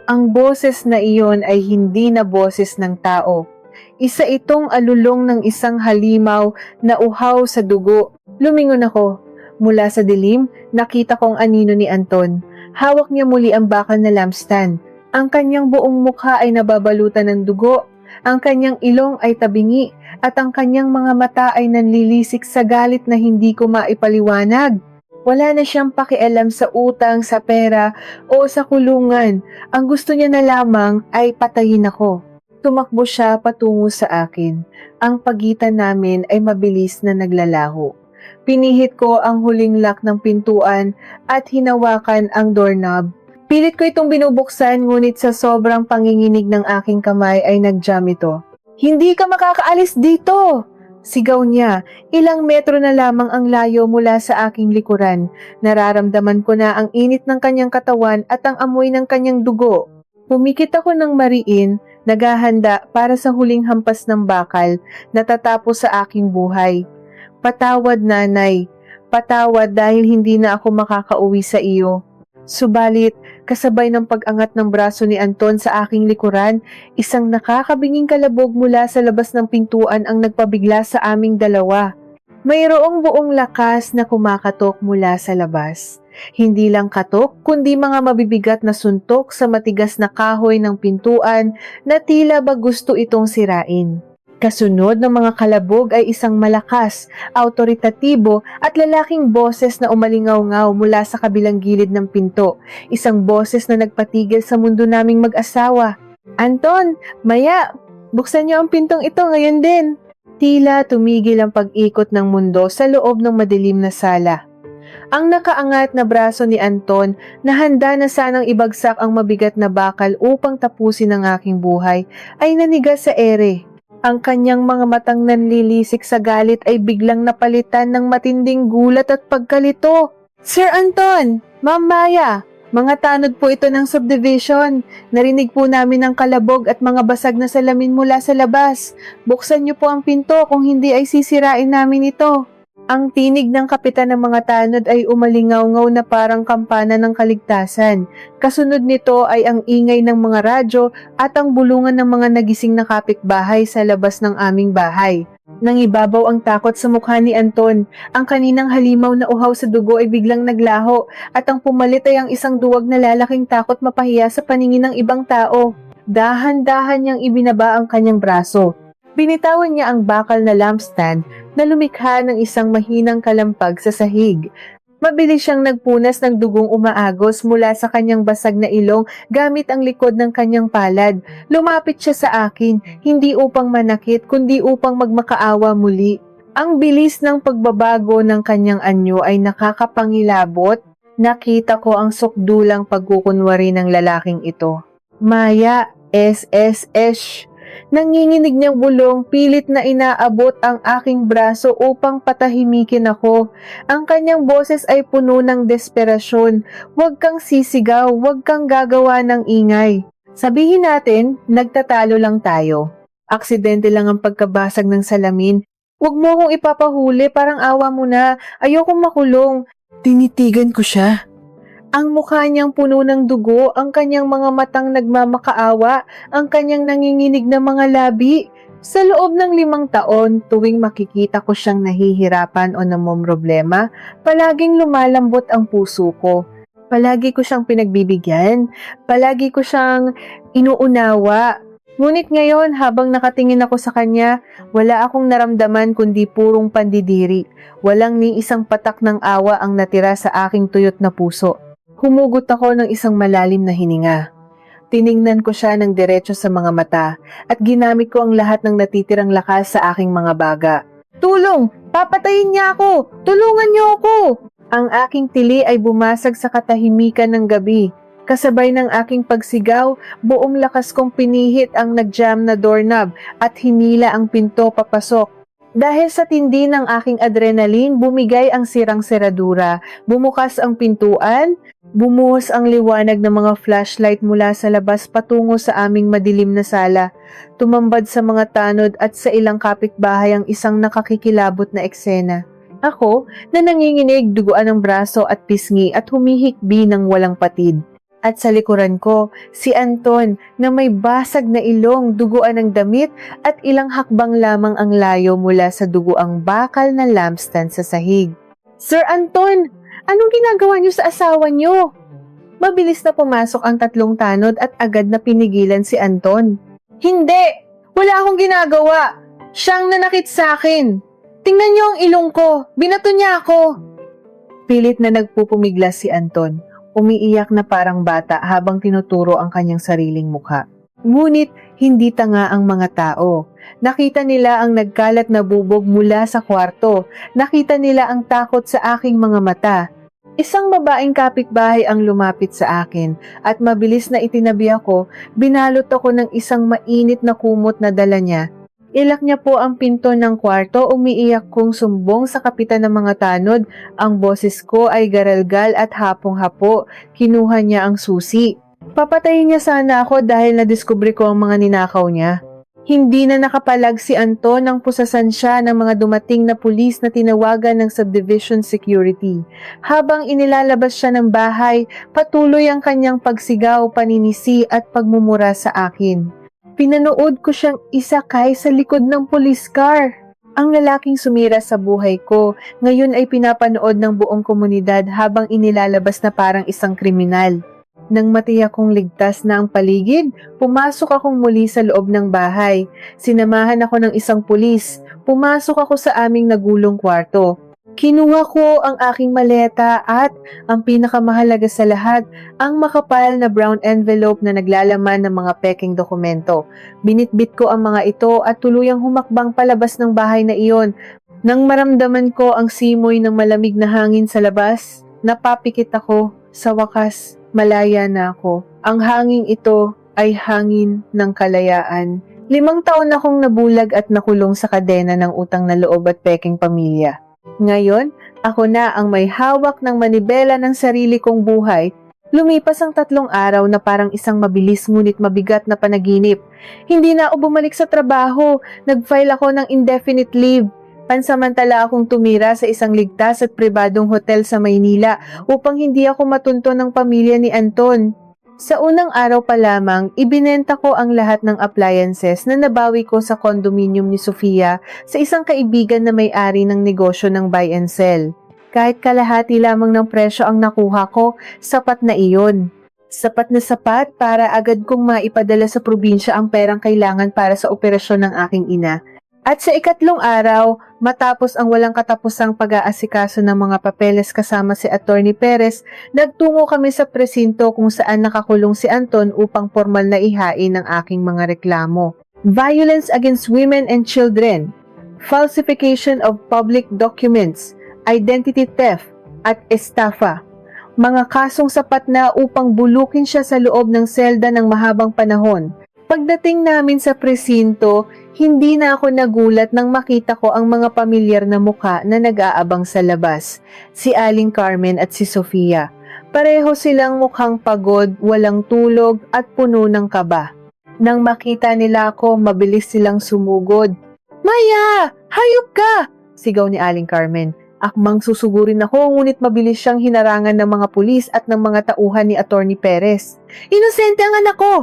Ang boses na iyon ay hindi na boses ng tao. Isa itong alulong ng isang halimaw na uhaw sa dugo. Lumingon ako. Mula sa dilim, nakita kong anino ni Anton. Hawak niya muli ang bakal na lampstand. Ang kanyang buong mukha ay nababalutan ng dugo. Ang kanyang ilong ay tabingi at ang kanyang mga mata ay nanlilisik sa galit na hindi ko maipaliwanag. Wala na siyang pakialam sa utang, sa pera o sa kulungan. Ang gusto niya na lamang ay patayin ako. Tumakbo siya patungo sa akin. Ang pagitan namin ay mabilis na naglalaho. Pinihit ko ang huling lock ng pintuan at hinawakan ang doorknob. Pilit ko itong binubuksan ngunit sa sobrang panginginig ng aking kamay ay nag-jam ito. Hindi ka makakaalis dito! Sigaw niya. Ilang metro na lamang ang layo mula sa aking likuran. Nararamdaman ko na ang init ng kanyang katawan at ang amoy ng kanyang dugo. Pumikit ako ng mariin, naghahanda para sa huling hampas ng bakal na tatapos sa aking buhay. Patawad, nanay. Patawad dahil hindi na ako makakauwi sa iyo. Subalit, kasabay ng pag-angat ng braso ni Anton sa aking likuran, isang nakakabinging kalabog mula sa labas ng pintuan ang nagpabigla sa aming dalawa. Mayroong buong lakas na kumakatok mula sa labas. Hindi lang katok, kundi mga mabibigat na suntok sa matigas na kahoy ng pintuan na tila ba gusto itong sirain. Kasunod ng mga kalabog ay isang malakas, autoritatibo at lalaking boses na umalingaw-ngaw mula sa kabilang gilid ng pinto. Isang boses na nagpatigil sa mundo naming mag-asawa. Anton, Maya, buksan niyo ang pintong ito ngayon din. Tila tumigil ang pag-ikot ng mundo sa loob ng madilim na sala. Ang nakaangat na braso ni Anton na handa na sanang ibagsak ang mabigat na bakal upang tapusin ang aking buhay ay nanigas sa ere. Ang kanyang mga matang nanlilisik sa galit ay biglang napalitan ng matinding gulat at pagkalito. Sir Anton! Ma'am Maya! Mga tanod po ito ng subdivision. Narinig po namin ang kalabog at mga basag na salamin mula sa labas. Buksan niyo po ang pinto kung hindi ay sisirain namin ito. Ang tinig ng kapitan ng mga tanod ay umalingaw-ngaw na parang kampana ng kaligtasan. Kasunod nito ay ang ingay ng mga radyo at ang bulungan ng mga nagising na kapitbahay sa labas ng aming bahay. Nangibabaw ang takot sa mukha ni Anton. Ang kaninang halimaw na uhaw sa dugo ay biglang naglaho at ang pumalit ay ang isang duwag na lalaking takot mapahiya sa paningin ng ibang tao. Dahan-dahan niyang ibinaba ang kanyang braso. Binitawan niya ang bakal na lampstand na lumikha ng isang mahinang kalampag sa sahig. Mabilis siyang nagpunas ng dugong umaagos mula sa kanyang basag na ilong gamit ang likod ng kanyang palad. Lumapit siya sa akin, hindi upang manakit kundi upang magmakaawa muli. Ang bilis ng pagbabago ng kanyang anyo ay nakakapangilabot. Nakita ko ang sukdulang pagkukunwari ng lalaking ito. Maya, SSS. Nanginginig niyang bulong, pilit na inaabot ang aking braso upang patahimikin ako. Ang kanyang boses ay puno ng desperasyon. Huwag kang sisigaw, huwag kang gagawa ng ingay. Sabihin natin, nagtatalo lang tayo. Aksidente lang ang pagkabasag ng salamin. Huwag mo akong ipapahuli, parang awa mo na. Ayokong makulong. Tinitigan ko siya. Ang mukha niyang puno ng dugo, ang kanyang mga matang nagmamakaawa, ang kanyang nanginginig na mga labi. Sa loob ng 5 taon, tuwing makikita ko siyang nahihirapan o namomroblema, palaging lumalambot ang puso ko. Palagi ko siyang pinagbibigyan, palagi ko siyang inuunawa. Ngunit ngayon, habang nakatingin ako sa kanya, wala akong naramdaman kundi purong pandidiri. Walang ni isang patak ng awa ang natira sa aking tuyot na puso. Humugot ako ng isang malalim na hininga. Tiningnan ko siya ng diretso sa mga mata at ginamit ko ang lahat ng natitirang lakas sa aking mga baga. Tulong! Papatayin niya ako! Tulungan niyo ako! Ang aking tili ay bumasag sa katahimikan ng gabi. Kasabay ng aking pagsigaw, buong lakas kong pinihit ang nag-jam na doorknob at hinila ang pinto papasok. Dahil sa tindi ng aking adrenaline, bumigay ang sirang seradura, bumukas ang pintuan, bumuhos ang liwanag ng mga flashlight mula sa labas patungo sa aming madilim na sala. Tumambad sa mga tanod at sa ilang kapitbahay ang isang nakakikilabot na eksena. Ako, na nanginginig, duguan ng braso at pisngi at humihikbi ng walang patid. At sa likuran ko, si Anton na may basag na ilong, duguan ng damit at ilang hakbang lamang ang layo mula sa duguang bakal na lampstand sa sahig. Sir Anton, anong ginagawa niyo sa asawa niyo? Mabilis na pumasok ang 3 tanod at agad na pinigilan si Anton. Hindi! Wala akong ginagawa! Siyang nanakit sa akin! Tingnan niyo ang ilong ko! Binato niya ako! Pilit na nagpupumiglas si Anton. Umiiyak na parang bata habang tinuturo ang kanyang sariling mukha. Ngunit hindi tanga ang mga tao. Nakita nila ang nagkalat na bubog mula sa kwarto. Nakita nila ang takot sa aking mga mata. Isang babaeng kapitbahay ang lumapit sa akin at mabilis na itinabi ako, binalot ako ng isang mainit na kumot na dala niya. Ilak niya po ang pinto ng kwarto, umiiyak kong sumbong sa kapitan ng mga tanod. Ang boses ko ay garalgal at hapong-hapo. Kinuha niya ang susi. Papatayin niya sana ako dahil nadiskubre ko ang mga ninakaw niya. Hindi na nakapalag si Anton nang pusasan siya ng mga dumating na pulis na tinawagan ng subdivision security. Habang inilalabas siya ng bahay, patuloy ang kanyang pagsigaw, paninisi at pagmumura sa akin. Pinanood ko siyang isakay sa likod ng police car. Ang lalaking sumira sa buhay ko, ngayon ay pinapanood ng buong komunidad habang inilalabas na parang isang kriminal. Nang matiyak kong ligtas na ang paligid, pumasok akong muli sa loob ng bahay. Sinamahan ako ng isang pulis. Pumasok ako sa aming nagulong kwarto. Kinuha ko ang aking maleta at, ang pinakamahalaga sa lahat, ang makapal na brown envelope na naglalaman ng mga peking dokumento. Binitbit ko ang mga ito at tuluyang humakbang palabas ng bahay na iyon. Nang maramdaman ko ang simoy ng malamig na hangin sa labas, napapikit ako. Sa wakas, malaya na ako. Ang hangin ito ay hangin ng kalayaan. 5 taon akong nabulag at nakulong sa kadena ng utang na loob at peking pamilya. Ngayon, ako na ang may hawak ng manibela ng sarili kong buhay. Lumipas ang 3 araw na parang isang mabilis ngunit mabigat na panaginip. Hindi na ako bumalik sa trabaho. Nag-file ako ng indefinite leave. Pansamantala akong tumira sa isang ligtas at pribadong hotel sa Maynila upang hindi ako matunto ng pamilya ni Anton. Sa unang araw pa lamang, ibinenta ko ang lahat ng appliances na nabawi ko sa condominium ni Sofia sa isang kaibigan na may-ari ng negosyo ng buy and sell. Kahit kalahati lamang ng presyo ang nakuha ko, sapat na iyon. Sapat na sapat para agad kong maipadala sa probinsya ang perang kailangan para sa operasyon ng aking ina. At sa 2 araw, matapos ang walang katapusang pag-aasikaso ng mga papeles kasama si Attorney Perez, nagtungo kami sa presinto kung saan nakakulong si Anton upang formal na ihain ang aking mga reklamo. Violence against women and children, falsification of public documents, identity theft, at estafa. Mga kasong sapat na upang bulukin siya sa loob ng selda ng mahabang panahon. Pagdating namin sa presinto, hindi na ako nagulat nang makita ko ang mga pamilyar na mukha na nag-aabang sa labas, si Aling Carmen at si Sofia. Pareho silang mukhang pagod, walang tulog at puno ng kaba. Nang makita nila ako, mabilis silang sumugod. Maya! Hayop ka! Sigaw ni Aling Carmen. Akmang susugurin ako, ngunit mabilis siyang hinarangan ng mga pulis at ng mga tauhan ni Attorney Perez. Inosente ang anak ko!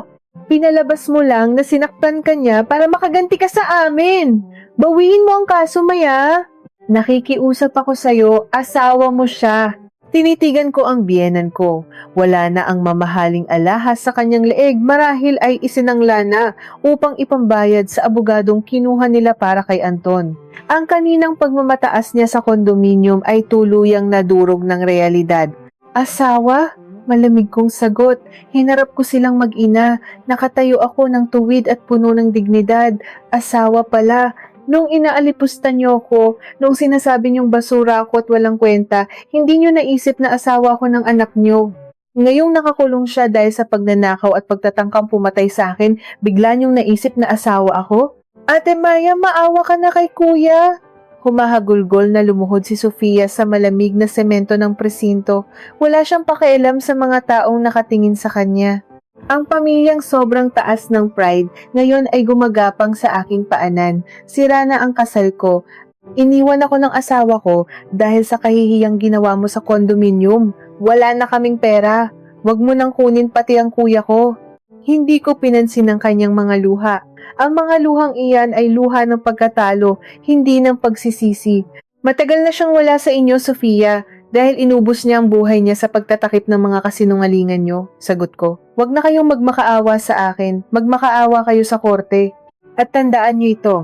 Pinalabas mo lang na sinaktan ka niya para makaganti ka sa amin. Bawiin mo ang kaso, Maya. Nakikiusap ako sa'yo, asawa mo siya. Tinitigan ko ang biyenan ko. Wala na ang mamahaling alahas sa kanyang leeg, marahil ay isinangla na upang ipambayad sa abogadong kinuha nila para kay Anton. Ang kaninang pagmamataas niya sa kondominium ay tuluyang nadurog ng realidad. Asawa? Malamig kong sagot. Hinarap ko silang mag-ina. Nakatayo ako ng tuwid at puno ng dignidad. Asawa pala. Nung inaalipusta niyo ko, nung sinasabi niyong basura ako at walang kwenta, hindi niyo naisip na asawa ko ng anak niyo. Ngayong nakakulong siya dahil sa pagnanakaw at pagtatangkang pumatay sa akin, bigla niyong naisip na asawa ako? Ate Maya, maawa ka na kay kuya. Humahagulgol na lumuhod si Sofia sa malamig na semento ng presinto. Wala siyang pakialam sa mga taong nakatingin sa kanya. Ang pamilyang sobrang taas ng pride ngayon ay gumagapang sa aking paanan. Sira na ang kasal ko. Iniwan ako ng asawa ko dahil sa kahihiyang ginawa mo sa kondominium. Wala na kaming pera. Huwag mo nang kunin pati ang kuya ko. Hindi ko pinansin ang kanyang mga luha. Ang mga luhang iyan ay luha ng pagkatalo, hindi ng pagsisisi. Matagal na siyang wala sa inyo, Sofia. Dahil inubos niya ang buhay niya sa pagtatakip ng mga kasinungalingan niyo, sagot ko. Huwag na kayong magmakaawa sa akin, magmakaawa kayo sa korte. At tandaan niyo ito,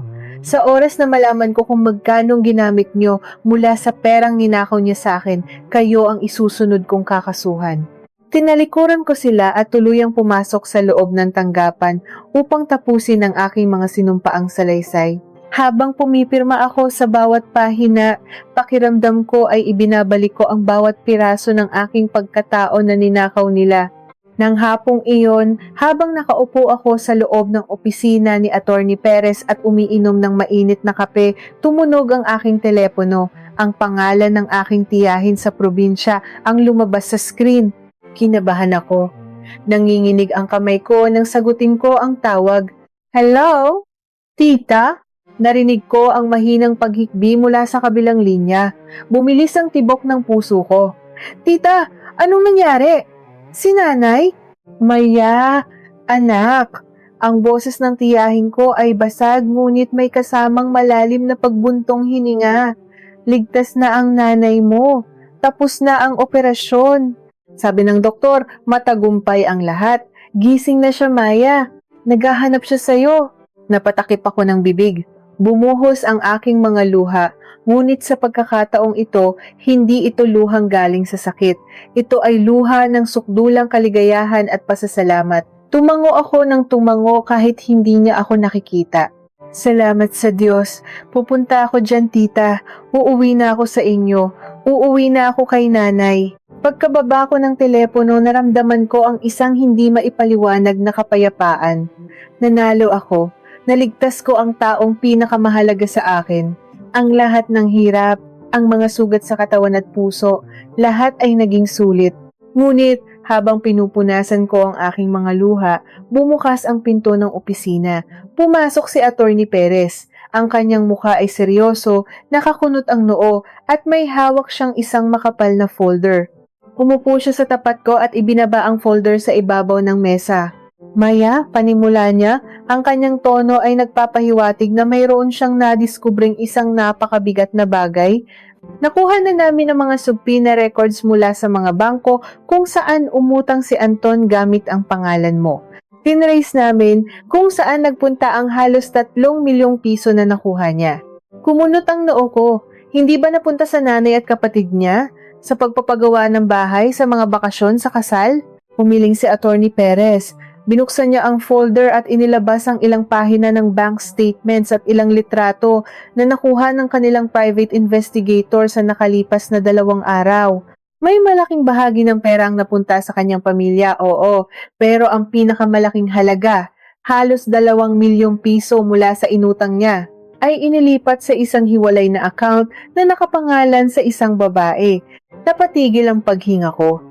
sa oras na malaman ko kung magkanong ginamit niyo mula sa perang ninakaw niya sa akin, kayo ang isusunod kong kakasuhan. Tinalikuran ko sila at tuluyang pumasok sa loob ng tanggapan upang tapusin ang aking mga sinumpaang salaysay. Habang pumipirma ako sa bawat pahina, pakiramdam ko ay ibinabalik ko ang bawat piraso ng aking pagkatao na ninakaw nila. Nang hapong iyon, habang nakaupo ako sa loob ng opisina ni Attorney Perez at umiinom ng mainit na kape, tumunog ang aking telepono. Ang pangalan ng aking tiyahin sa probinsya ang lumabas sa screen. Kinabahan ako. Nanginginig ang kamay ko nang sagutin ko ang tawag. Hello? Tita? Narinig ko ang mahinang paghikbi mula sa kabilang linya. Bumilis ang tibok ng puso ko. Tita, anong nangyari? Si nanay? Maya, anak. Ang boses ng tiyahin ko ay basag ngunit may kasamang malalim na pagbuntong hininga. Ligtas na ang nanay mo. Tapos na ang operasyon. Sabi ng doktor, matagumpay ang lahat. Gising na siya, Maya. Naghahanap siya sa'yo. Napatakip ako ng bibig. Bumuhos ang aking mga luha, ngunit sa pagkakataong ito, hindi ito luhang galing sa sakit. Ito ay luha ng sukdulang kaligayahan at pasasalamat. Tumango ako ng tumango kahit hindi niya ako nakikita. Salamat sa Diyos. Pupunta ako dyan, tita. Uuwi na ako sa inyo. Uuwi na ako kay nanay. Pagkababa ko ng telepono, naramdaman ko ang isang hindi maipaliwanag na kapayapaan. Nanalo ako. Naligtas ko ang taong pinakamahalaga sa akin. Ang lahat ng hirap, ang mga sugat sa katawan at puso, lahat ay naging sulit. Ngunit, habang pinupunasan ko ang aking mga luha, bumukas ang pinto ng opisina. Pumasok si Attorney Perez. Ang kanyang mukha ay seryoso, nakakunot ang noo, at may hawak siyang isang makapal na folder. Umupo siya sa tapat ko at ibinaba ang folder sa ibabaw ng mesa. Maya, panimula niya, ang kanyang tono ay nagpapahiwatig na mayroon siyang nadiskubring isang napakabigat na bagay. Nakuha na namin ang mga subpoena records mula sa mga bangko kung saan umutang si Anton gamit ang pangalan mo. Tinrace namin kung saan nagpunta ang halos 3 milyong piso na nakuha niya. Kumunot ang noo ko. Hindi ba napunta sa nanay at kapatid niya? Sa pagpapagawa ng bahay sa mga bakasyon sa kasal? Humiling si Attorney Perez. Binuksan niya ang folder at inilabas ang ilang pahina ng bank statements at ilang litrato na nakuha ng kanilang private investigator sa nakalipas na 2 araw. May malaking bahagi ng pera ang napunta sa kanyang pamilya, oo, pero ang pinakamalaking halaga, halos 2 milyong piso mula sa inutang niya, ay inilipat sa isang hiwalay na account na nakapangalan sa isang babae. Napatigil ang paghinga ko.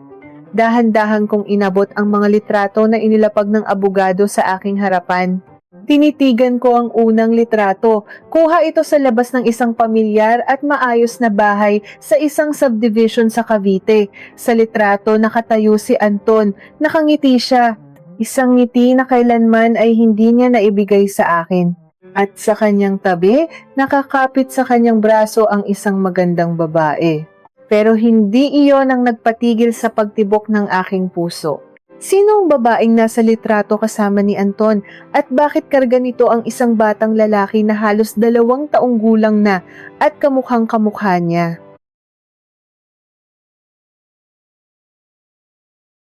Dahan-dahan kong inabot ang mga litrato na inilapag ng abogado sa aking harapan. Tinitigan ko ang unang litrato. Kuha ito sa labas ng isang pamilyar at maayos na bahay sa isang subdivision sa Cavite. Sa litrato nakatayo si Anton. Nakangiti siya. Isang ngiti na kailanman ay hindi niya naibigay sa akin. At sa kanyang tabi, nakakapit sa kanyang braso ang isang magandang babae. Pero hindi iyon ang nagpatigil sa pagtibok ng aking puso. Sino ang babaeng nasa litrato kasama ni Anton at bakit karga nito ang isang batang lalaki na halos 2 taong gulang na at kamukhang kamukha niya?